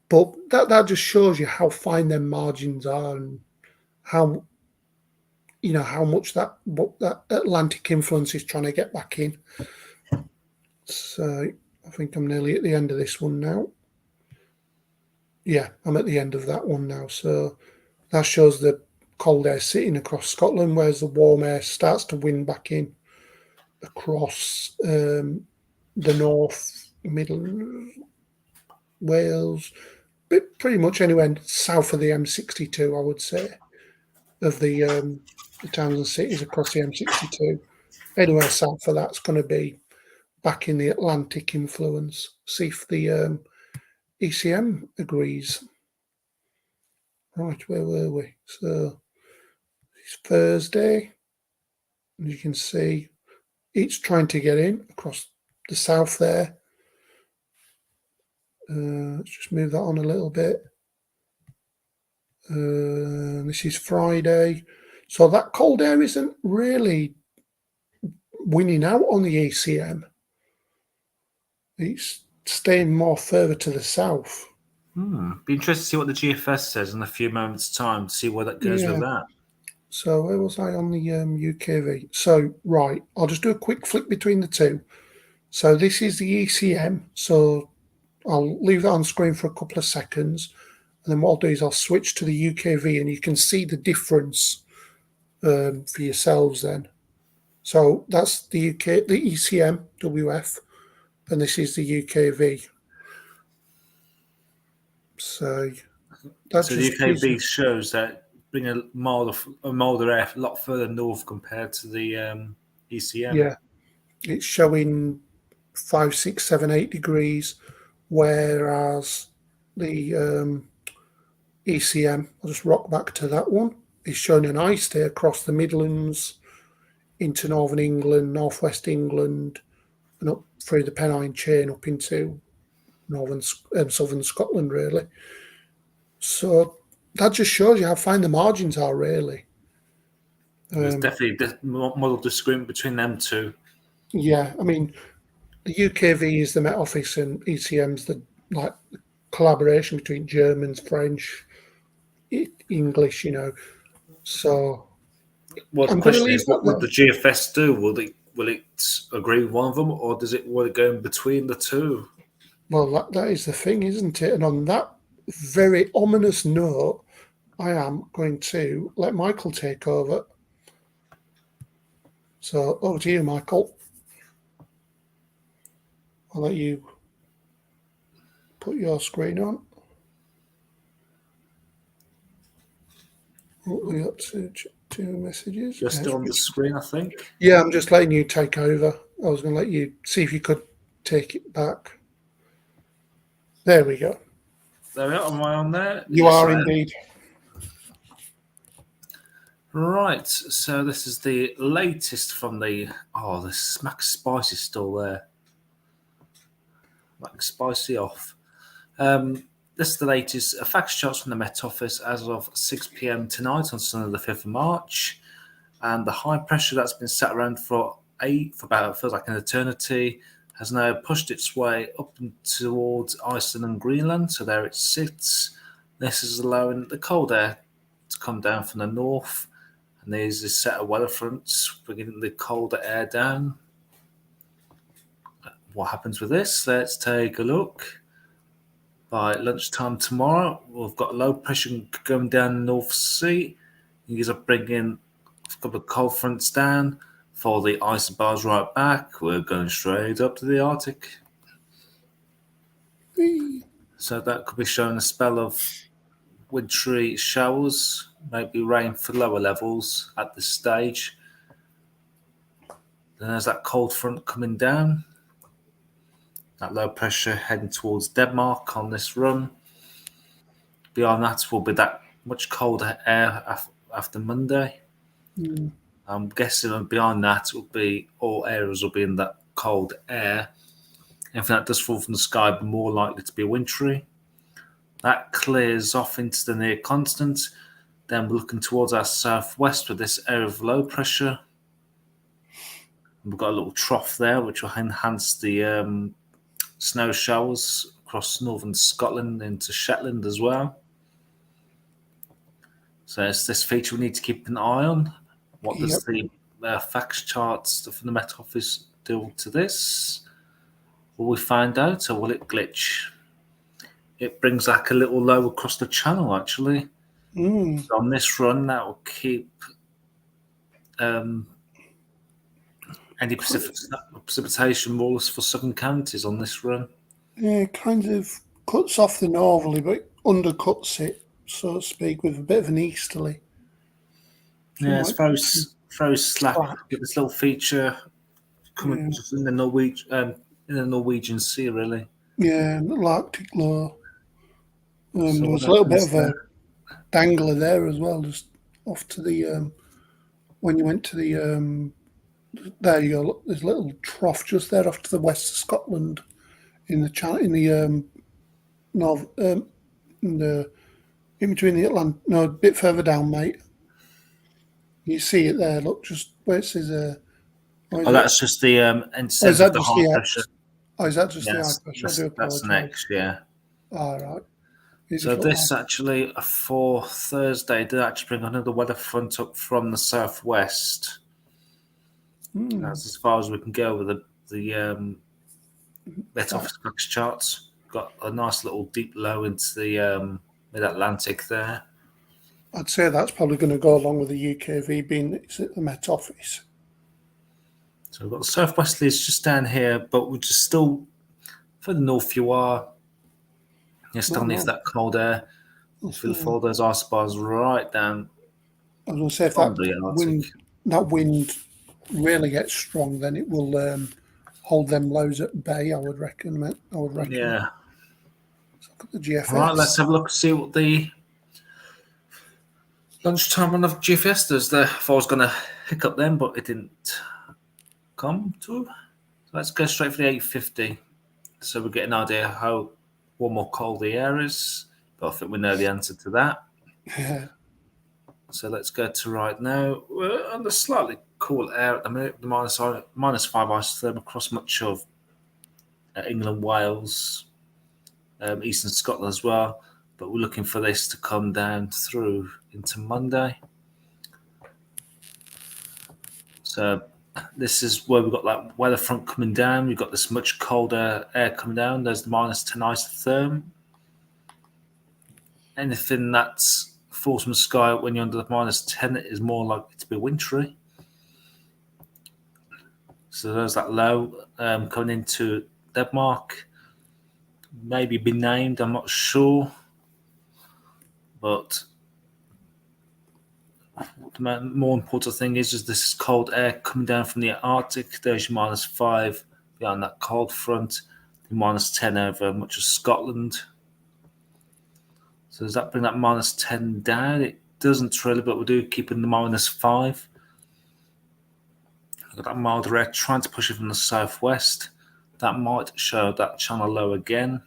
But that just shows you how fine their margins are and how much that Atlantic influence is trying to get back in. So I think I'm nearly at the end of this one now. Yeah, I'm at the end of that one now. So that shows the cold air sitting across Scotland, whereas the warm air starts to wind back in across the north, middle, Wales, but pretty much anywhere south of the M62, I would say, of the towns and cities across the M62. Anywhere south of that's going to be back in the Atlantic influence. See if the ECM agrees. Right, where were we? So it's Thursday. As you can see, it's trying to get in across the south there. Let's just move that on a little bit. This is Friday. So that cold air isn't really winning out on the ECM. It's staying more further to the south. Be interested to see what the GFS says in a few moments' time to see where that goes with that. So where was I on the UKV? So, right, I'll just do a quick flick between the two. So this is the ECM. So I'll leave that on screen for a couple of seconds. And then what I'll do is I'll switch to the UKV and you can see the difference for yourselves then. So that's the ECM WF, and this is the UKV. So that's the UKV shows that bring a milder air a lot further north compared to the ECM. Yeah, it's showing 5, 6, 7, 8 degrees, whereas the ECM, I'll just rock back to that one, is showing an ice day across the Midlands into northern England, northwest England, and up through the Pennine chain up into southern Scotland, really. So that just shows you how fine the margins are, really. There's definitely model disagreement between them two. Yeah, I mean, the UKV is the Met Office and ECM's the collaboration between Germans, French, English, So Well, the I'm going to question leave is, what would that the GFS do? Will it agree with one of them, or will it go in between the two? Well, that is the thing, isn't it? And on that very ominous note, I am going to let Michael take over. So over to you, Michael. I'll let you put your screen on. We got two messages. You're still on the screen, I think. Yeah, I'm just letting you take over. I was going to let you see if you could take it back. There we go. There we are. Am I on there? You are indeed. Right. So this is the latest from the. Oh, the Smack Spice is still there. Like spicy off. This is the latest facts charts from the Met Office as of 6 p.m. tonight on Sunday, the 5th of March. And the high pressure that's been sat around for about, feels like an eternity, has now pushed its way up towards Iceland and Greenland. So there it sits. This is allowing the cold air to come down from the north. And there's a set of weather fronts bringing the colder air down. What happens with this? Let's take a look. By lunchtime tomorrow, we've got low pressure going down the North Sea. These are bringing a couple of cold fronts down for the isobars right back. We're going straight up to the Arctic. So that could be showing a spell of wintry showers, maybe rain for lower levels at this stage. Then there's that cold front coming down. That low pressure heading towards Denmark on this run. Beyond that will be that much colder air after Monday. I'm guessing beyond that will be all areas will be in that cold air. If that does fall from the sky, be more likely to be wintry. That clears off into the near constant. Then we're looking towards our southwest with this area of low pressure. We've got a little trough there, which will enhance the snow showers across northern Scotland into Shetland as well. So it's this feature we need to keep an eye on. What does the facts charts from the Met Office do to this? Will we find out, or will it glitch? It brings like a little low across the channel, actually. So on this run, that will keep any precipitation more or less for southern counties on this run. Yeah, it kind of cuts off the northerly, but undercuts it, so to speak, with a bit of an easterly. Yeah, it's very slack. Get this little feature coming in the Norwegian Sea, really. Yeah, the Arctic low. There was a little bit of a dangler there as well, just off to the when you went to the there you go. Look, there's a little trough just there off to the west of Scotland in the north in between the Atlantic. No, a bit further down, mate. You see it there. Look, just where it says. That's just the is that the just high pressure. Is that just the high pressure? I do apologize. That's next, yeah. All right. So this actually, for Thursday, did actually bring another weather front up from the southwest. That's as far as we can go with the Met Office facts charts. Got a nice little deep low into the mid-Atlantic there. I'd say that's probably going to go along with the UKV being it's at the Met Office. So we've got the southwesterlies just down here, but we're just still further north you are. You're still underneath that cold air. Feel follow those isobars right down. I was going to say if that wind really gets strong, then it will hold them lows at bay. I would reckon. Yeah. So look at the GFS. All right, let's have a look and see what the lunchtime run of GFS does there. I was going to hiccup them, but it didn't come to. So let's go straight for the 850. So we get an idea how warm or cold the air is. But I think we know the answer to that. Yeah. So let's go to right now. We're under slightly cool air at the minute. The -5 isotherm across much of England, Wales, eastern Scotland as well. But we're looking for this to come down through into Monday. So this is where we've got that weather front coming down. We've got this much colder air coming down. There's the -10 isotherm. Anything that's falls from the sky when you're under the -10 is more likely to be wintry. So there's that low coming into Denmark. Maybe be named, I'm not sure. But the more important thing is this cold air coming down from the Arctic. There's your -5 behind that cold front, the -10 over much of Scotland. So does that bring that -10 down? It doesn't really, but we do keep in the -5. Got that milder air trying to push it from the southwest. That might show that channel low again.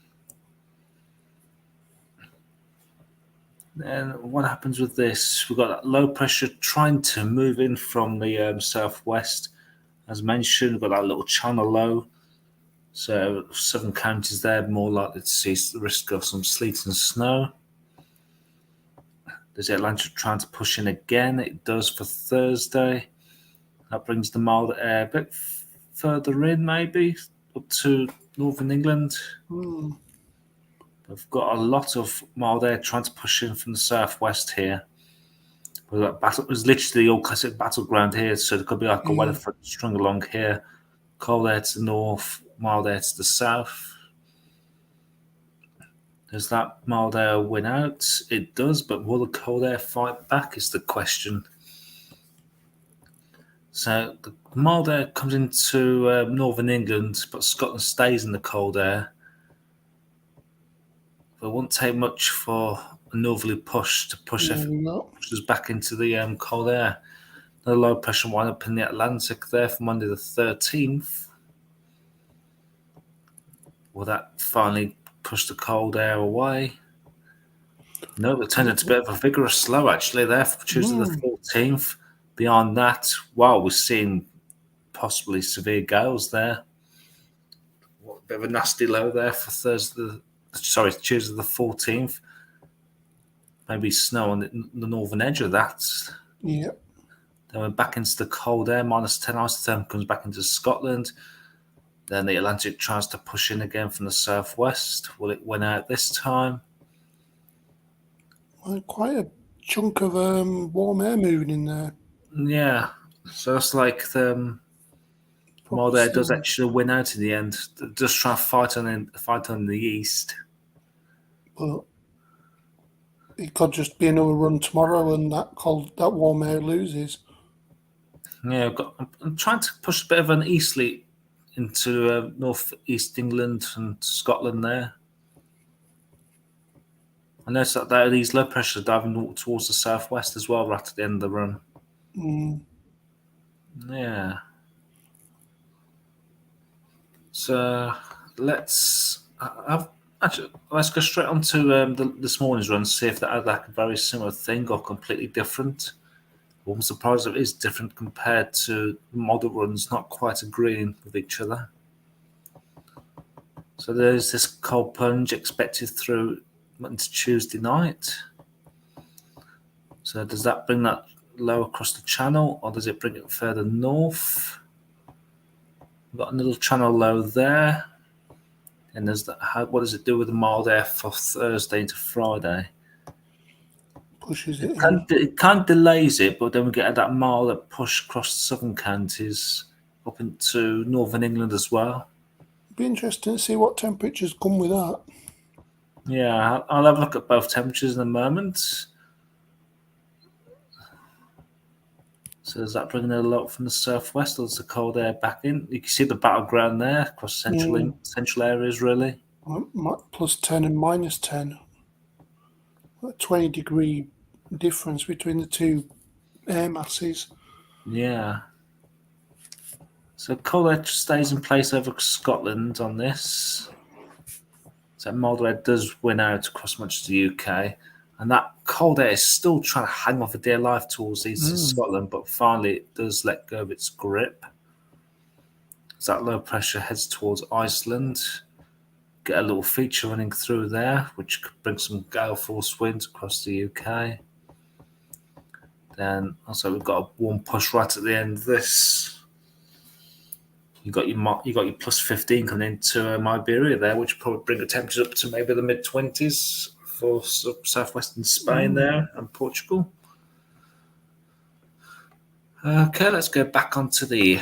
Then what happens with this? We've got that low pressure trying to move in from the southwest. As mentioned, we've got that little channel low. So southern counties there more likely to see the risk of some sleet and snow. There's the Atlantic trying to push in again. It does for Thursday. That brings the mild air a bit further in, maybe up to northern England. We've got a lot of mild air trying to push in from the southwest here. But that was literally all classic battleground here, so there could be like a weather front strung along here. Cold air to the north, mild air to the south. Does that mild air win out? It does, but will the cold air fight back is the question. So the mild air comes into northern England, but Scotland stays in the cold air. But it won't take much for a northerly push to push us back into the cold air. Another low pressure wind up in the Atlantic there for Monday the 13th. Will that finally push the cold air away? No, it turned into a bit of a vigorous slow actually there for Tuesday the 14th. Beyond that, wow, we're seeing possibly severe gales there. A bit of a nasty low there for Tuesday the 14th. Maybe snow on the northern edge of that. Yep. Then we're back into the cold air. -10 isotherm comes back into Scotland. Then the Atlantic tries to push in again from the southwest. Will it win out this time? Well, quite a chunk of warm air moving in there. Yeah. So it's like the mild air does actually win out in the end. Just try to fight on the east. But it could just be another run tomorrow, and that warm air loses. Yeah, I'm trying to push a bit of an easterly into northeast England and Scotland there. I noticed that there are these low pressures diving towards the southwest as well, right at the end of the run. Yeah. So let's go straight on to this morning's run, see if that had like a very similar thing or completely different. I'm surprised it is different compared to model runs, not quite agreeing with each other. So there's this cold plunge expected through into Tuesday night. So does that bring that low across the channel, or does it bring it further north? We've got a little channel low there. And there's that. What does it do with the mild air for Thursday into Friday? Pushes it. It kind of delays it, but then we get that mild push across the southern counties up into northern England as well. It'd be interesting to see what temperatures come with that. Yeah, I'll have a look at both temperatures in a moment. So is that bringing a lot from the southwest, or is the cold air back in? You can see the battleground there across central areas, really. +10 and -10. A 20-degree difference between the two air masses. Yeah. So cold air stays in place over Scotland on this. So mild air does win out across much of the UK. And that cold air is still trying to hang off for dear life towards east of Scotland, but finally it does let go of its grip. As that low pressure heads towards Iceland, get a little feature running through there, which could bring some gale force winds across the UK. Then also we've got a warm push right at the end of this. You got your plus 15 coming into Iberia there, which will probably bring the temperatures up to maybe the mid-20s for southwestern Spain there and Portugal. Okay, let's go back onto the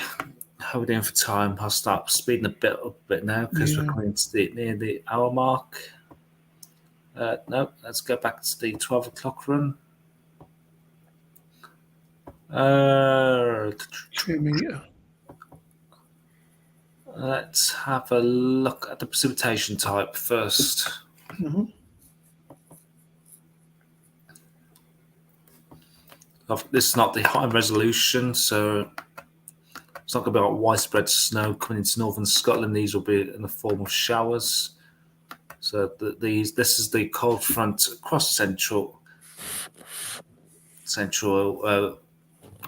how we're doing for time. I'll start speeding up a bit now because we're coming to near the hour mark. No, let's go back to the 12 o'clock run. 2 meter. Let's have a look at the precipitation type first. This is not the high resolution, so it's not going to be like widespread snow coming into northern Scotland. These will be in the form of showers. So this is the cold front across central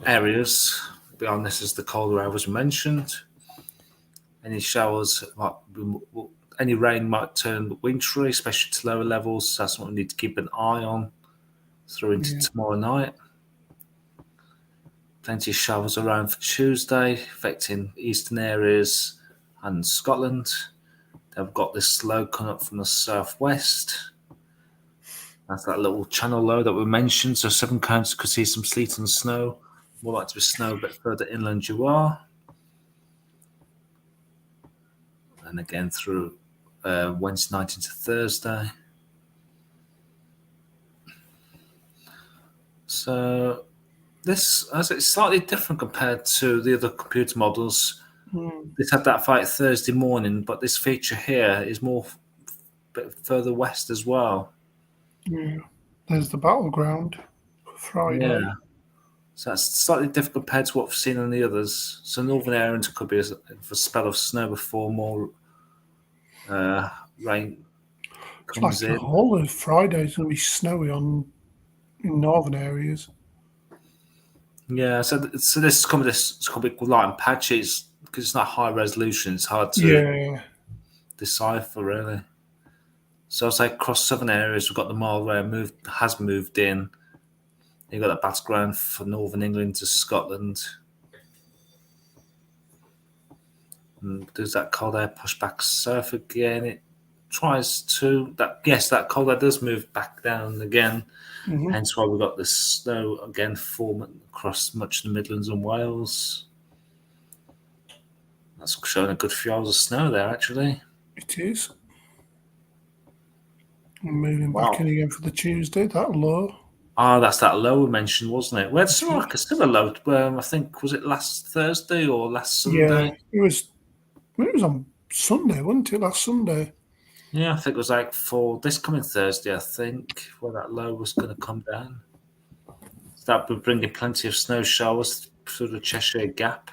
areas. Beyond this is the colder areas mentioned. Any showers, any rain might turn wintry, especially to lower levels. So that's what we need to keep an eye on through into tomorrow night. Plenty of showers around for Tuesday, affecting eastern areas and Scotland. They've got this low coming up from the southwest. That's that little channel low that we mentioned. So Severn Counties could see some sleet and snow. More likely to be snow a bit further inland you are. And again through Wednesday night into Thursday. So this, as it's slightly different compared to the other computer models. This had that fight Thursday morning, but this feature here is more a bit further west as well. Yeah, there's the battleground for Friday. Yeah, so that's slightly different compared to what we've seen on the others. So Northern Ireland could be a spell of snow before more rain comes in. The whole of Friday is going to be snowy in northern areas. Yeah, so this could be light and patchy because it's not high resolution. It's hard to decipher really. So I'll say across southern areas, we've got the mild rain has moved in. You've got that battleground for northern England to Scotland. And does that cold air push back south again? It tries to. That cold air does move back down again. Hence why we've got the snow again forming across much of the Midlands and Wales. That's showing a good few hours of snow there, actually. It is. I'm moving back in again for the Tuesday, that low. That's that low we mentioned, wasn't it? We had like a similar low. I think, was it last Thursday or last Sunday? Yeah, it was on Sunday, wasn't it? Last Sunday. Yeah, I think it was like for this coming Thursday, I think, where that low was going to come down. So that would bring in plenty of snow showers through the Cheshire Gap.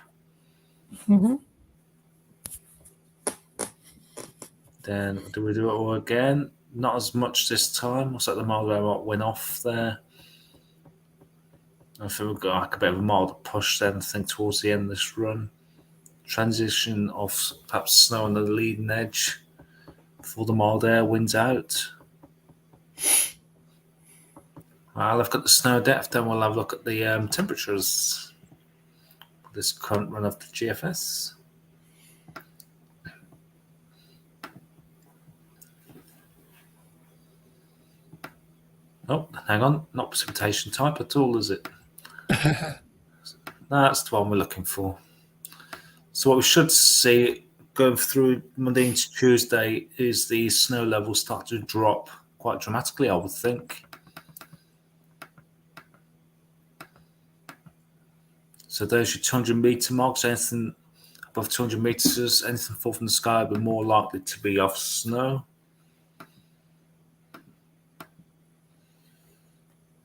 Then do we do it all again? Not as much this time. Looks like the mild air went off there. I think we've got like a bit of a mild push then, I think, towards the end of this run. Transition of perhaps snow on the leading edge before the mild air winds out. I'll have got the snow depth, then we'll have a look at the temperatures for this current run of the GFS. Oh, hang on. Not precipitation type at all, is it? That's the one we're looking for. So what we should see going through Monday into Tuesday is the snow levels start to drop quite dramatically, I would think. So those are 200 metre marks. Anything above 200 metres, anything fall from the sky will be more likely to be off snow.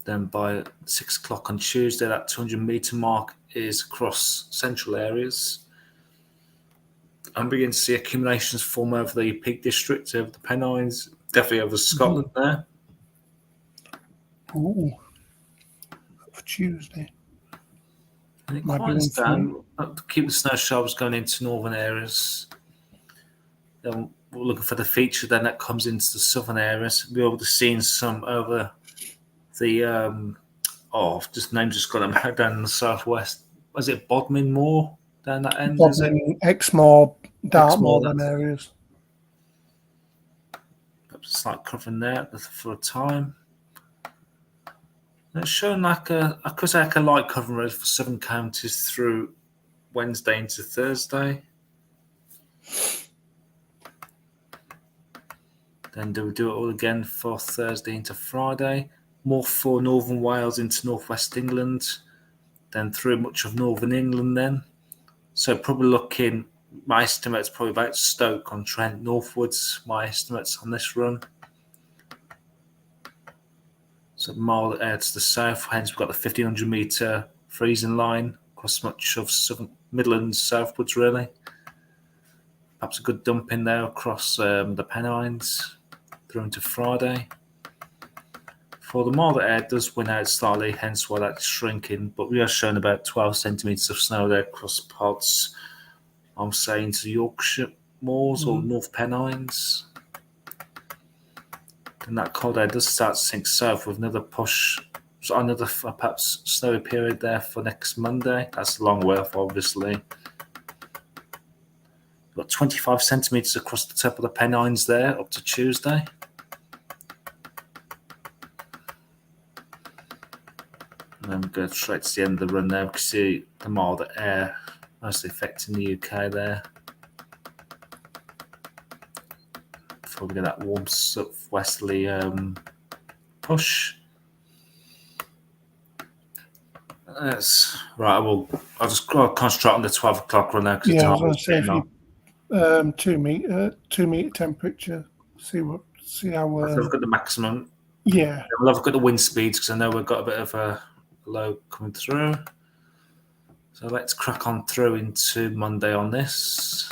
Then by 6 o'clock on Tuesday, that 200 metre mark is across central areas. I'm beginning to see accumulations form over the Peak District, over the Pennines, definitely over Scotland there. Ooh. For Tuesday. And it quiets down. Keep the snow showers going into northern areas. Then we're looking for the feature then that comes into the southern areas. We'll be able to see some over the just name just got them down in the southwest. Was it Bodmin Moor down that end? Bodmin, Exmoor, Dartmoor, them areas. Perhaps it's like covering there for a time. And it's showing like a light covering for southern counties through Wednesday into Thursday. Then do we do it all again for Thursday into Friday? More for northern Wales into northwest England, then through much of northern England then. So probably looking, my estimate's probably about Stoke-on-Trent northwards, my estimates on this run. So mile to the south, hence we've got the 1500 metre freezing line across much of southern Midlands southwards really. Perhaps a good dump in there across the Pennines through into Friday. For the mile air does win out slightly, hence why that's shrinking, but we are showing about 12 centimetres of snow there across parts, I'm saying, to Yorkshire moors or North Pennines. And that cold air does start to sink south with another push, so another perhaps snowy period there for next Monday. That's a long way off, obviously. We've got 25 centimetres across the top of the Pennines there up to Tuesday. And then we go straight to the end of the run there. We can see the milder air mostly affecting the UK there. Before we get that warm southwesterly push. That's right. I'll just concentrate on the 12 o'clock run now. Yeah, I was going to say if you 2 meter temperature. See how. Look at the maximum. Yeah. We'll look at the wind speeds because I know we've got a bit of a low coming through. So let's crack on through into Monday on this.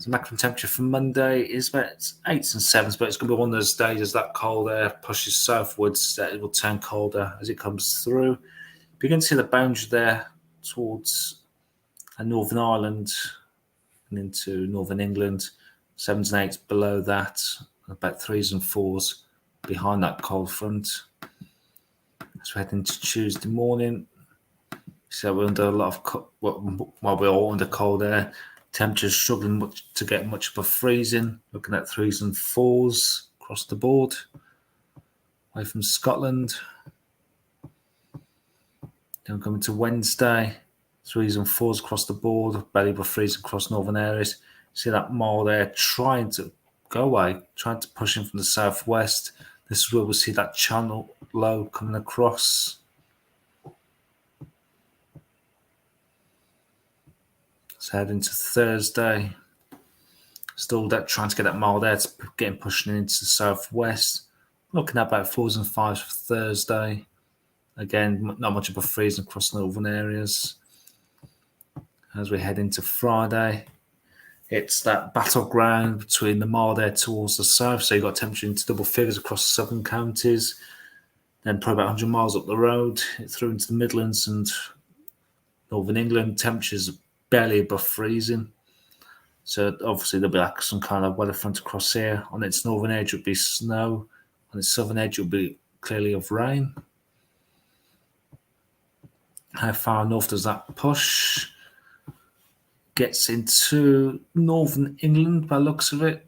The maximum temperature for Monday is about 8s and 7s, but it's going to be one of those days as that cold air pushes southwards that it will turn colder as it comes through. You can see the boundary there towards Northern Ireland and into Northern England. 7s and 8s below that, about 3s and 4s behind that cold front. As we head into Tuesday morning, so we're under a lot of while we're all under cold air. Temperatures struggling to get much above freezing. Looking at 3s and 4s across the board. Away from Scotland. Then coming to Wednesday, 3s and 4s across the board. Barely above freezing across northern areas. See that mild air trying to go away, trying to push in from the southwest. This is where we'll see that channel low coming across. Let's head into Thursday. Still trying to get that mild air, getting pushing into the southwest. Looking at about 4s and 5s for Thursday. Again, not much of a freezing across northern areas. As we head into Friday, it's that battleground between the mild air towards the south. So you've got temperature into double figures across southern counties. Then probably about 100 miles up the road, through into the Midlands and northern England. Temperatures barely above freezing. So obviously there'll be like some kind of weather front across here. On its northern edge it would be snow. On its southern edge it would be clearly of rain. How far north does that push? Gets into northern England by the looks of it.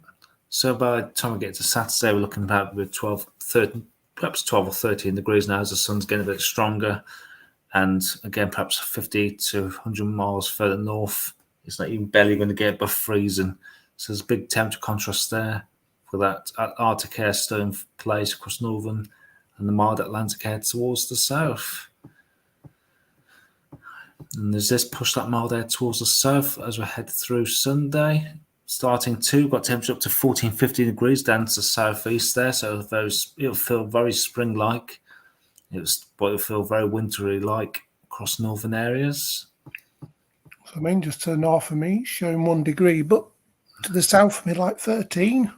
So by the time we get to Saturday, we're looking about with 12, 13, perhaps 12 or 13 degrees now as the sun's getting a bit stronger. And again, perhaps 50 to 100 miles further north, it's not even barely going to get above freezing. So there's a big temperature contrast there for that Arctic air still in place across northern and the mild Atlantic air towards the south. And there's this push that mild air towards the south as we head through Sunday. Starting got temperature up to 14, 15 degrees down to the southeast there. So it'll feel very spring-like. But it'll feel very wintry-like across northern areas. I mean, just to the north of me, showing 1 degree, but to the south of me, like 13.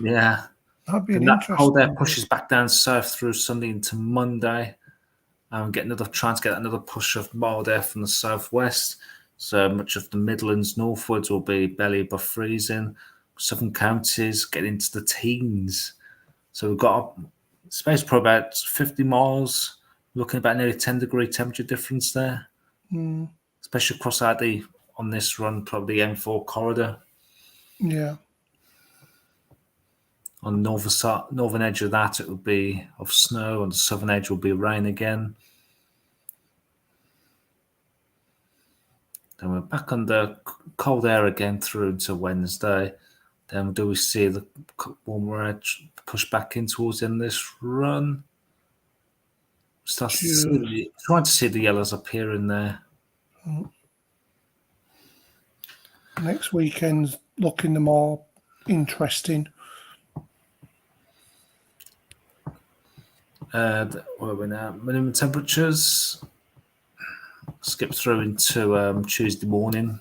Yeah. That'd be and an that cold air interesting. pushes back down south through Sunday into Monday. And trying to get another push of mild air from the southwest. So much of the Midlands northwards will be barely above freezing. Southern counties get into the teens. So we've got space for about 50 miles, looking about nearly 10-degree temperature difference there. Especially across on this run, probably the M4 corridor. Yeah. On the northern edge of that, it would be of snow. On the southern edge will be rain again. Then we're back on the cold air again through into Wednesday. Then do we see the warmer edge push back in towards the end of this run? Trying to see the yellows appear in there. Next weekend's looking the more interesting. Where are we now? Minimum temperatures. Skip through into Tuesday morning.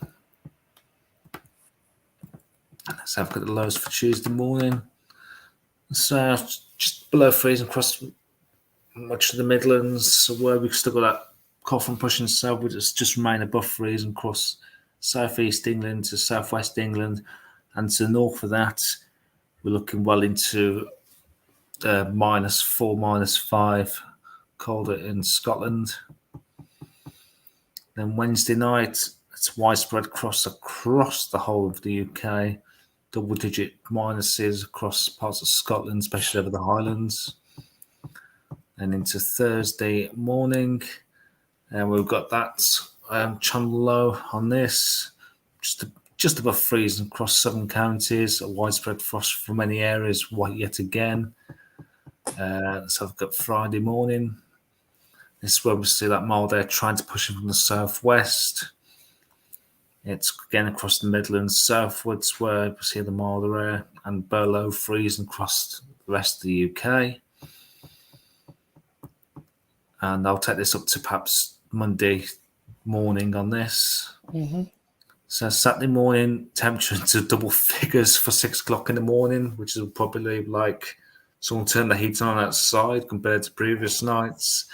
Let's have a look at the lows for Tuesday morning. So just below freezing across much of the Midlands, where we've still got that cold front pushing south, we just remain above freezing across southeast England to southwest England, and to the north of that, we're looking well into -4, -5, colder in Scotland. Then Wednesday night, it's widespread across the whole of the UK. Double-digit minuses across parts of Scotland, especially over the Highlands. And into Thursday morning, and we've got that channel low on this, just above freezing across southern counties. A widespread frost for many areas yet again. Let's have a look at Friday morning. This is where we see that mild air trying to push in from the southwest. It's again across the Midlands southwards where we see the milder air, and below freezing across the rest of the UK. And I'll take this up to perhaps Monday morning on this. So Saturday morning, temperature into double figures for 6 o'clock in the morning, which is probably like someone turned the heat on outside compared to previous nights.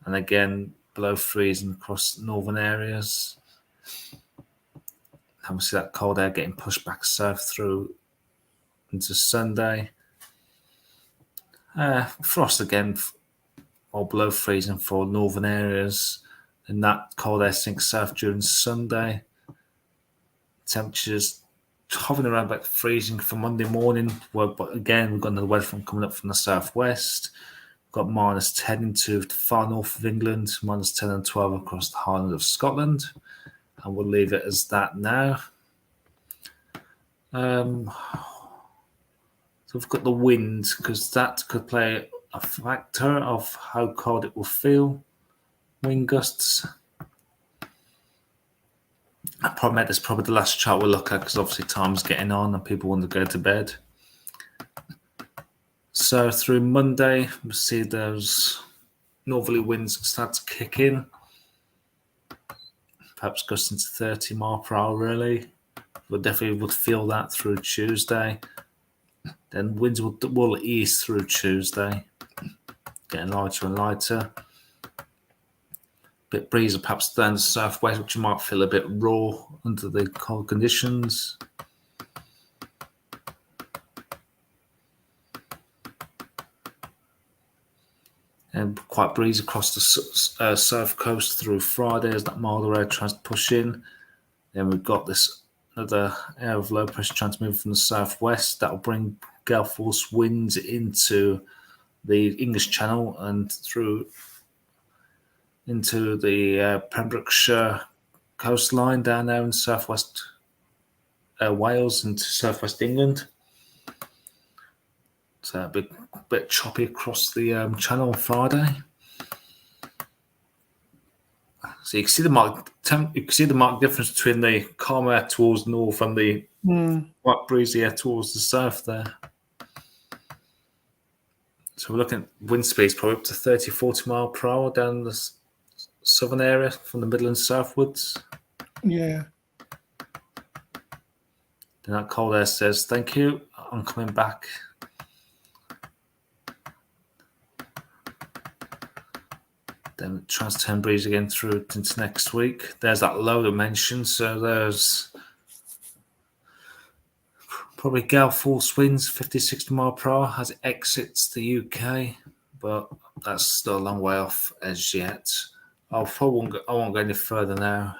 And again, below freezing across northern areas. And we see that cold air getting pushed back south through into Sunday. Frost again, or below freezing for northern areas. And that cold air sinks south during Sunday. Temperatures hovering around about freezing for Monday morning. But again, we've got another weather front coming up from the southwest. We've got -10 into the far north of England, -10 and 12 across the Highlands of Scotland. And we'll leave it as that now. So we've got the wind, because that could play a factor of how cold it will feel. Wind gusts. This is probably the last chart we'll look at, because obviously time's getting on and people want to go to bed. So through Monday, we'll see those northerly winds start to kick in. Perhaps gusting to 30 miles per hour, really. We definitely would feel that through Tuesday. Then winds will ease through Tuesday, getting lighter and lighter. Bit breezy perhaps down the southwest, which you might feel a bit raw under the cold conditions. And quite breezy across the south coast through Friday as that milder air tries to push in. Then we've got this another air of low pressure trying to move from the southwest. That will bring gale force winds into the English Channel and through into the Pembrokeshire coastline down there in southwest Wales and to southwest England. So a bit choppy across the channel on Friday. So you can see the marked difference between the calm air towards the north and the quite breezy air towards the south there. So we're looking at wind speeds probably up to 30, 40 miles per hour down the southern area from the Midlands southwards. Yeah. Then that cold air says, "Thank you, I'm coming back." Then Trans-10 breeze again through into next week. There's that low dimension. So there's probably gale force winds, 50, 60 mile per hour as it exits the UK. But that's still a long way off as yet. I won't go any further now.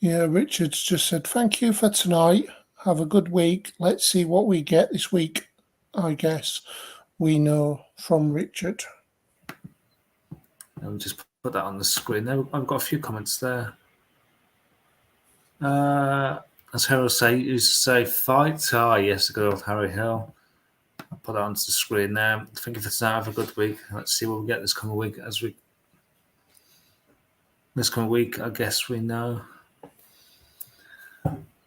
Yeah, Richard's just said, thank you for tonight. Have a good week. Let's see what we get this week, I guess. We know from Richard. I'll just put that on the screen. I've got a few comments there. As Harold used to say, fight. Yes, the good old Harry Hill. I'll put that onto the screen now. Thank you for tonight. Have a good week. Let's see what we get this coming week. This coming week, I guess we know.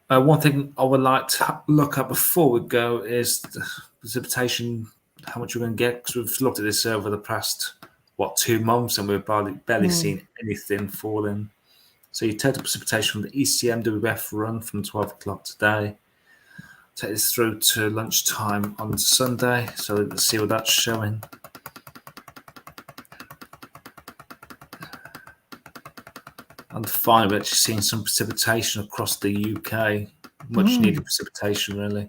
One thing I would like to look at before we go is the precipitation, how much we're going to get, because we've looked at this over the past, 2 months, and we've barely seen anything falling. So your total precipitation from the ECM WF run from 12 o'clock today. Take this through to lunchtime on Sunday, so let's see what that's showing. And finally, we're actually seeing some precipitation across the UK, much needed precipitation, really.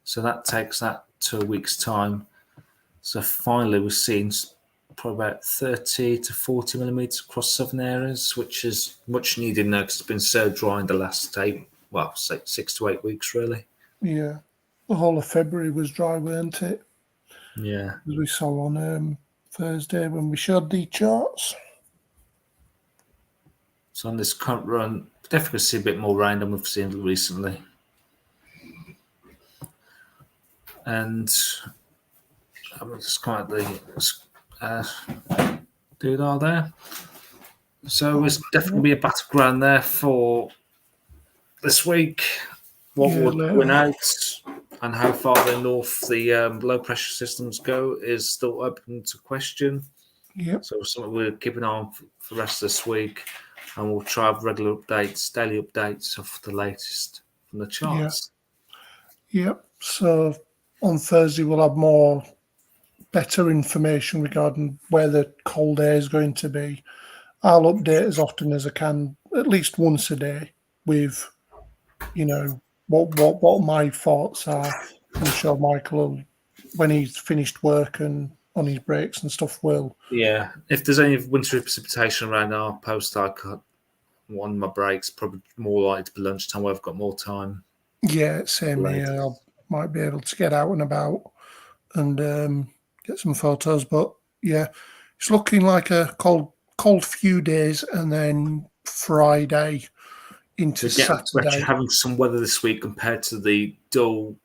So that takes that to a week's time. So finally, we're seeing probably about 30 to 40 millimetres across southern areas, which is much needed now because it's been so dry in the last 6 to 8 weeks, really. Yeah. The whole of February was dry, weren't it? Yeah. As we saw on Thursday when we showed the charts. So on this current run, definitely see a bit more rain than we've seen recently. And I'm just quietly do it all there. So it's definitely be a battleground there for this week. What would win out and how far the north the low pressure systems go is still open to question. Yep. So something we're keeping on for the rest of this week. And we'll try regular updates, daily updates of the latest from the charts. Yep. So on Thursday, we'll have better information regarding where the cold air is going to be. I'll update as often as I can, at least once a day, with, what my thoughts are. I'm sure Michael, when he's finished work and on his breaks and stuff, will. Yeah, if there's any winter precipitation around our post, I cut one of my breaks, probably more likely to be lunchtime where I've got more time. Yeah, same here. I might be able to get out and about and get some photos. But yeah, it's looking like a cold few days, and then Friday into Saturday. We're actually having some weather this week compared to the dull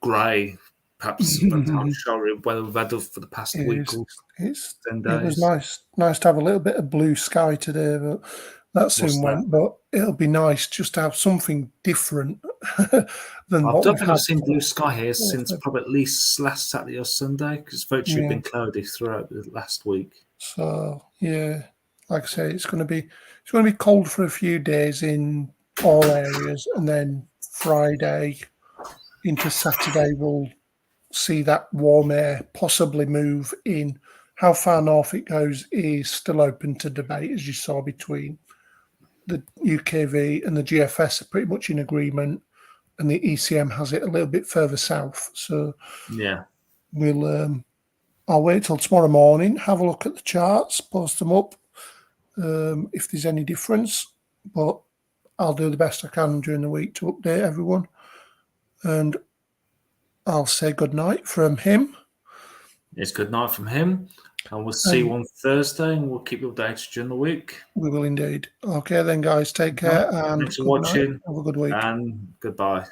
grey, perhaps showery weather we've had for the past week or 10 days. It was nice to have a little bit of blue sky today, but that soon went. But it'll be nice just to have something different than what don't think I've seen blue sky here since probably at least last Saturday or Sunday, because it's virtually been cloudy throughout the last week. So yeah, like I say, it's going to be cold for a few days in all areas, and then Friday into Saturday we'll see that warm air possibly move in. How far north it goes is still open to debate, as you saw between the UKV and the GFS are pretty much in agreement, and the ECM has it a little bit further south. So yeah, we'll I'll wait till tomorrow morning, have a look at the charts, post them up if there's any difference. But I'll do the best I can during the week to update everyone. And I'll say good night from him. It's good night from him. And we'll see you on Thursday, and we'll keep you updated during the week. We will indeed. Okay then, guys. Take care. And thanks for watching. Night. Have a good week. And goodbye.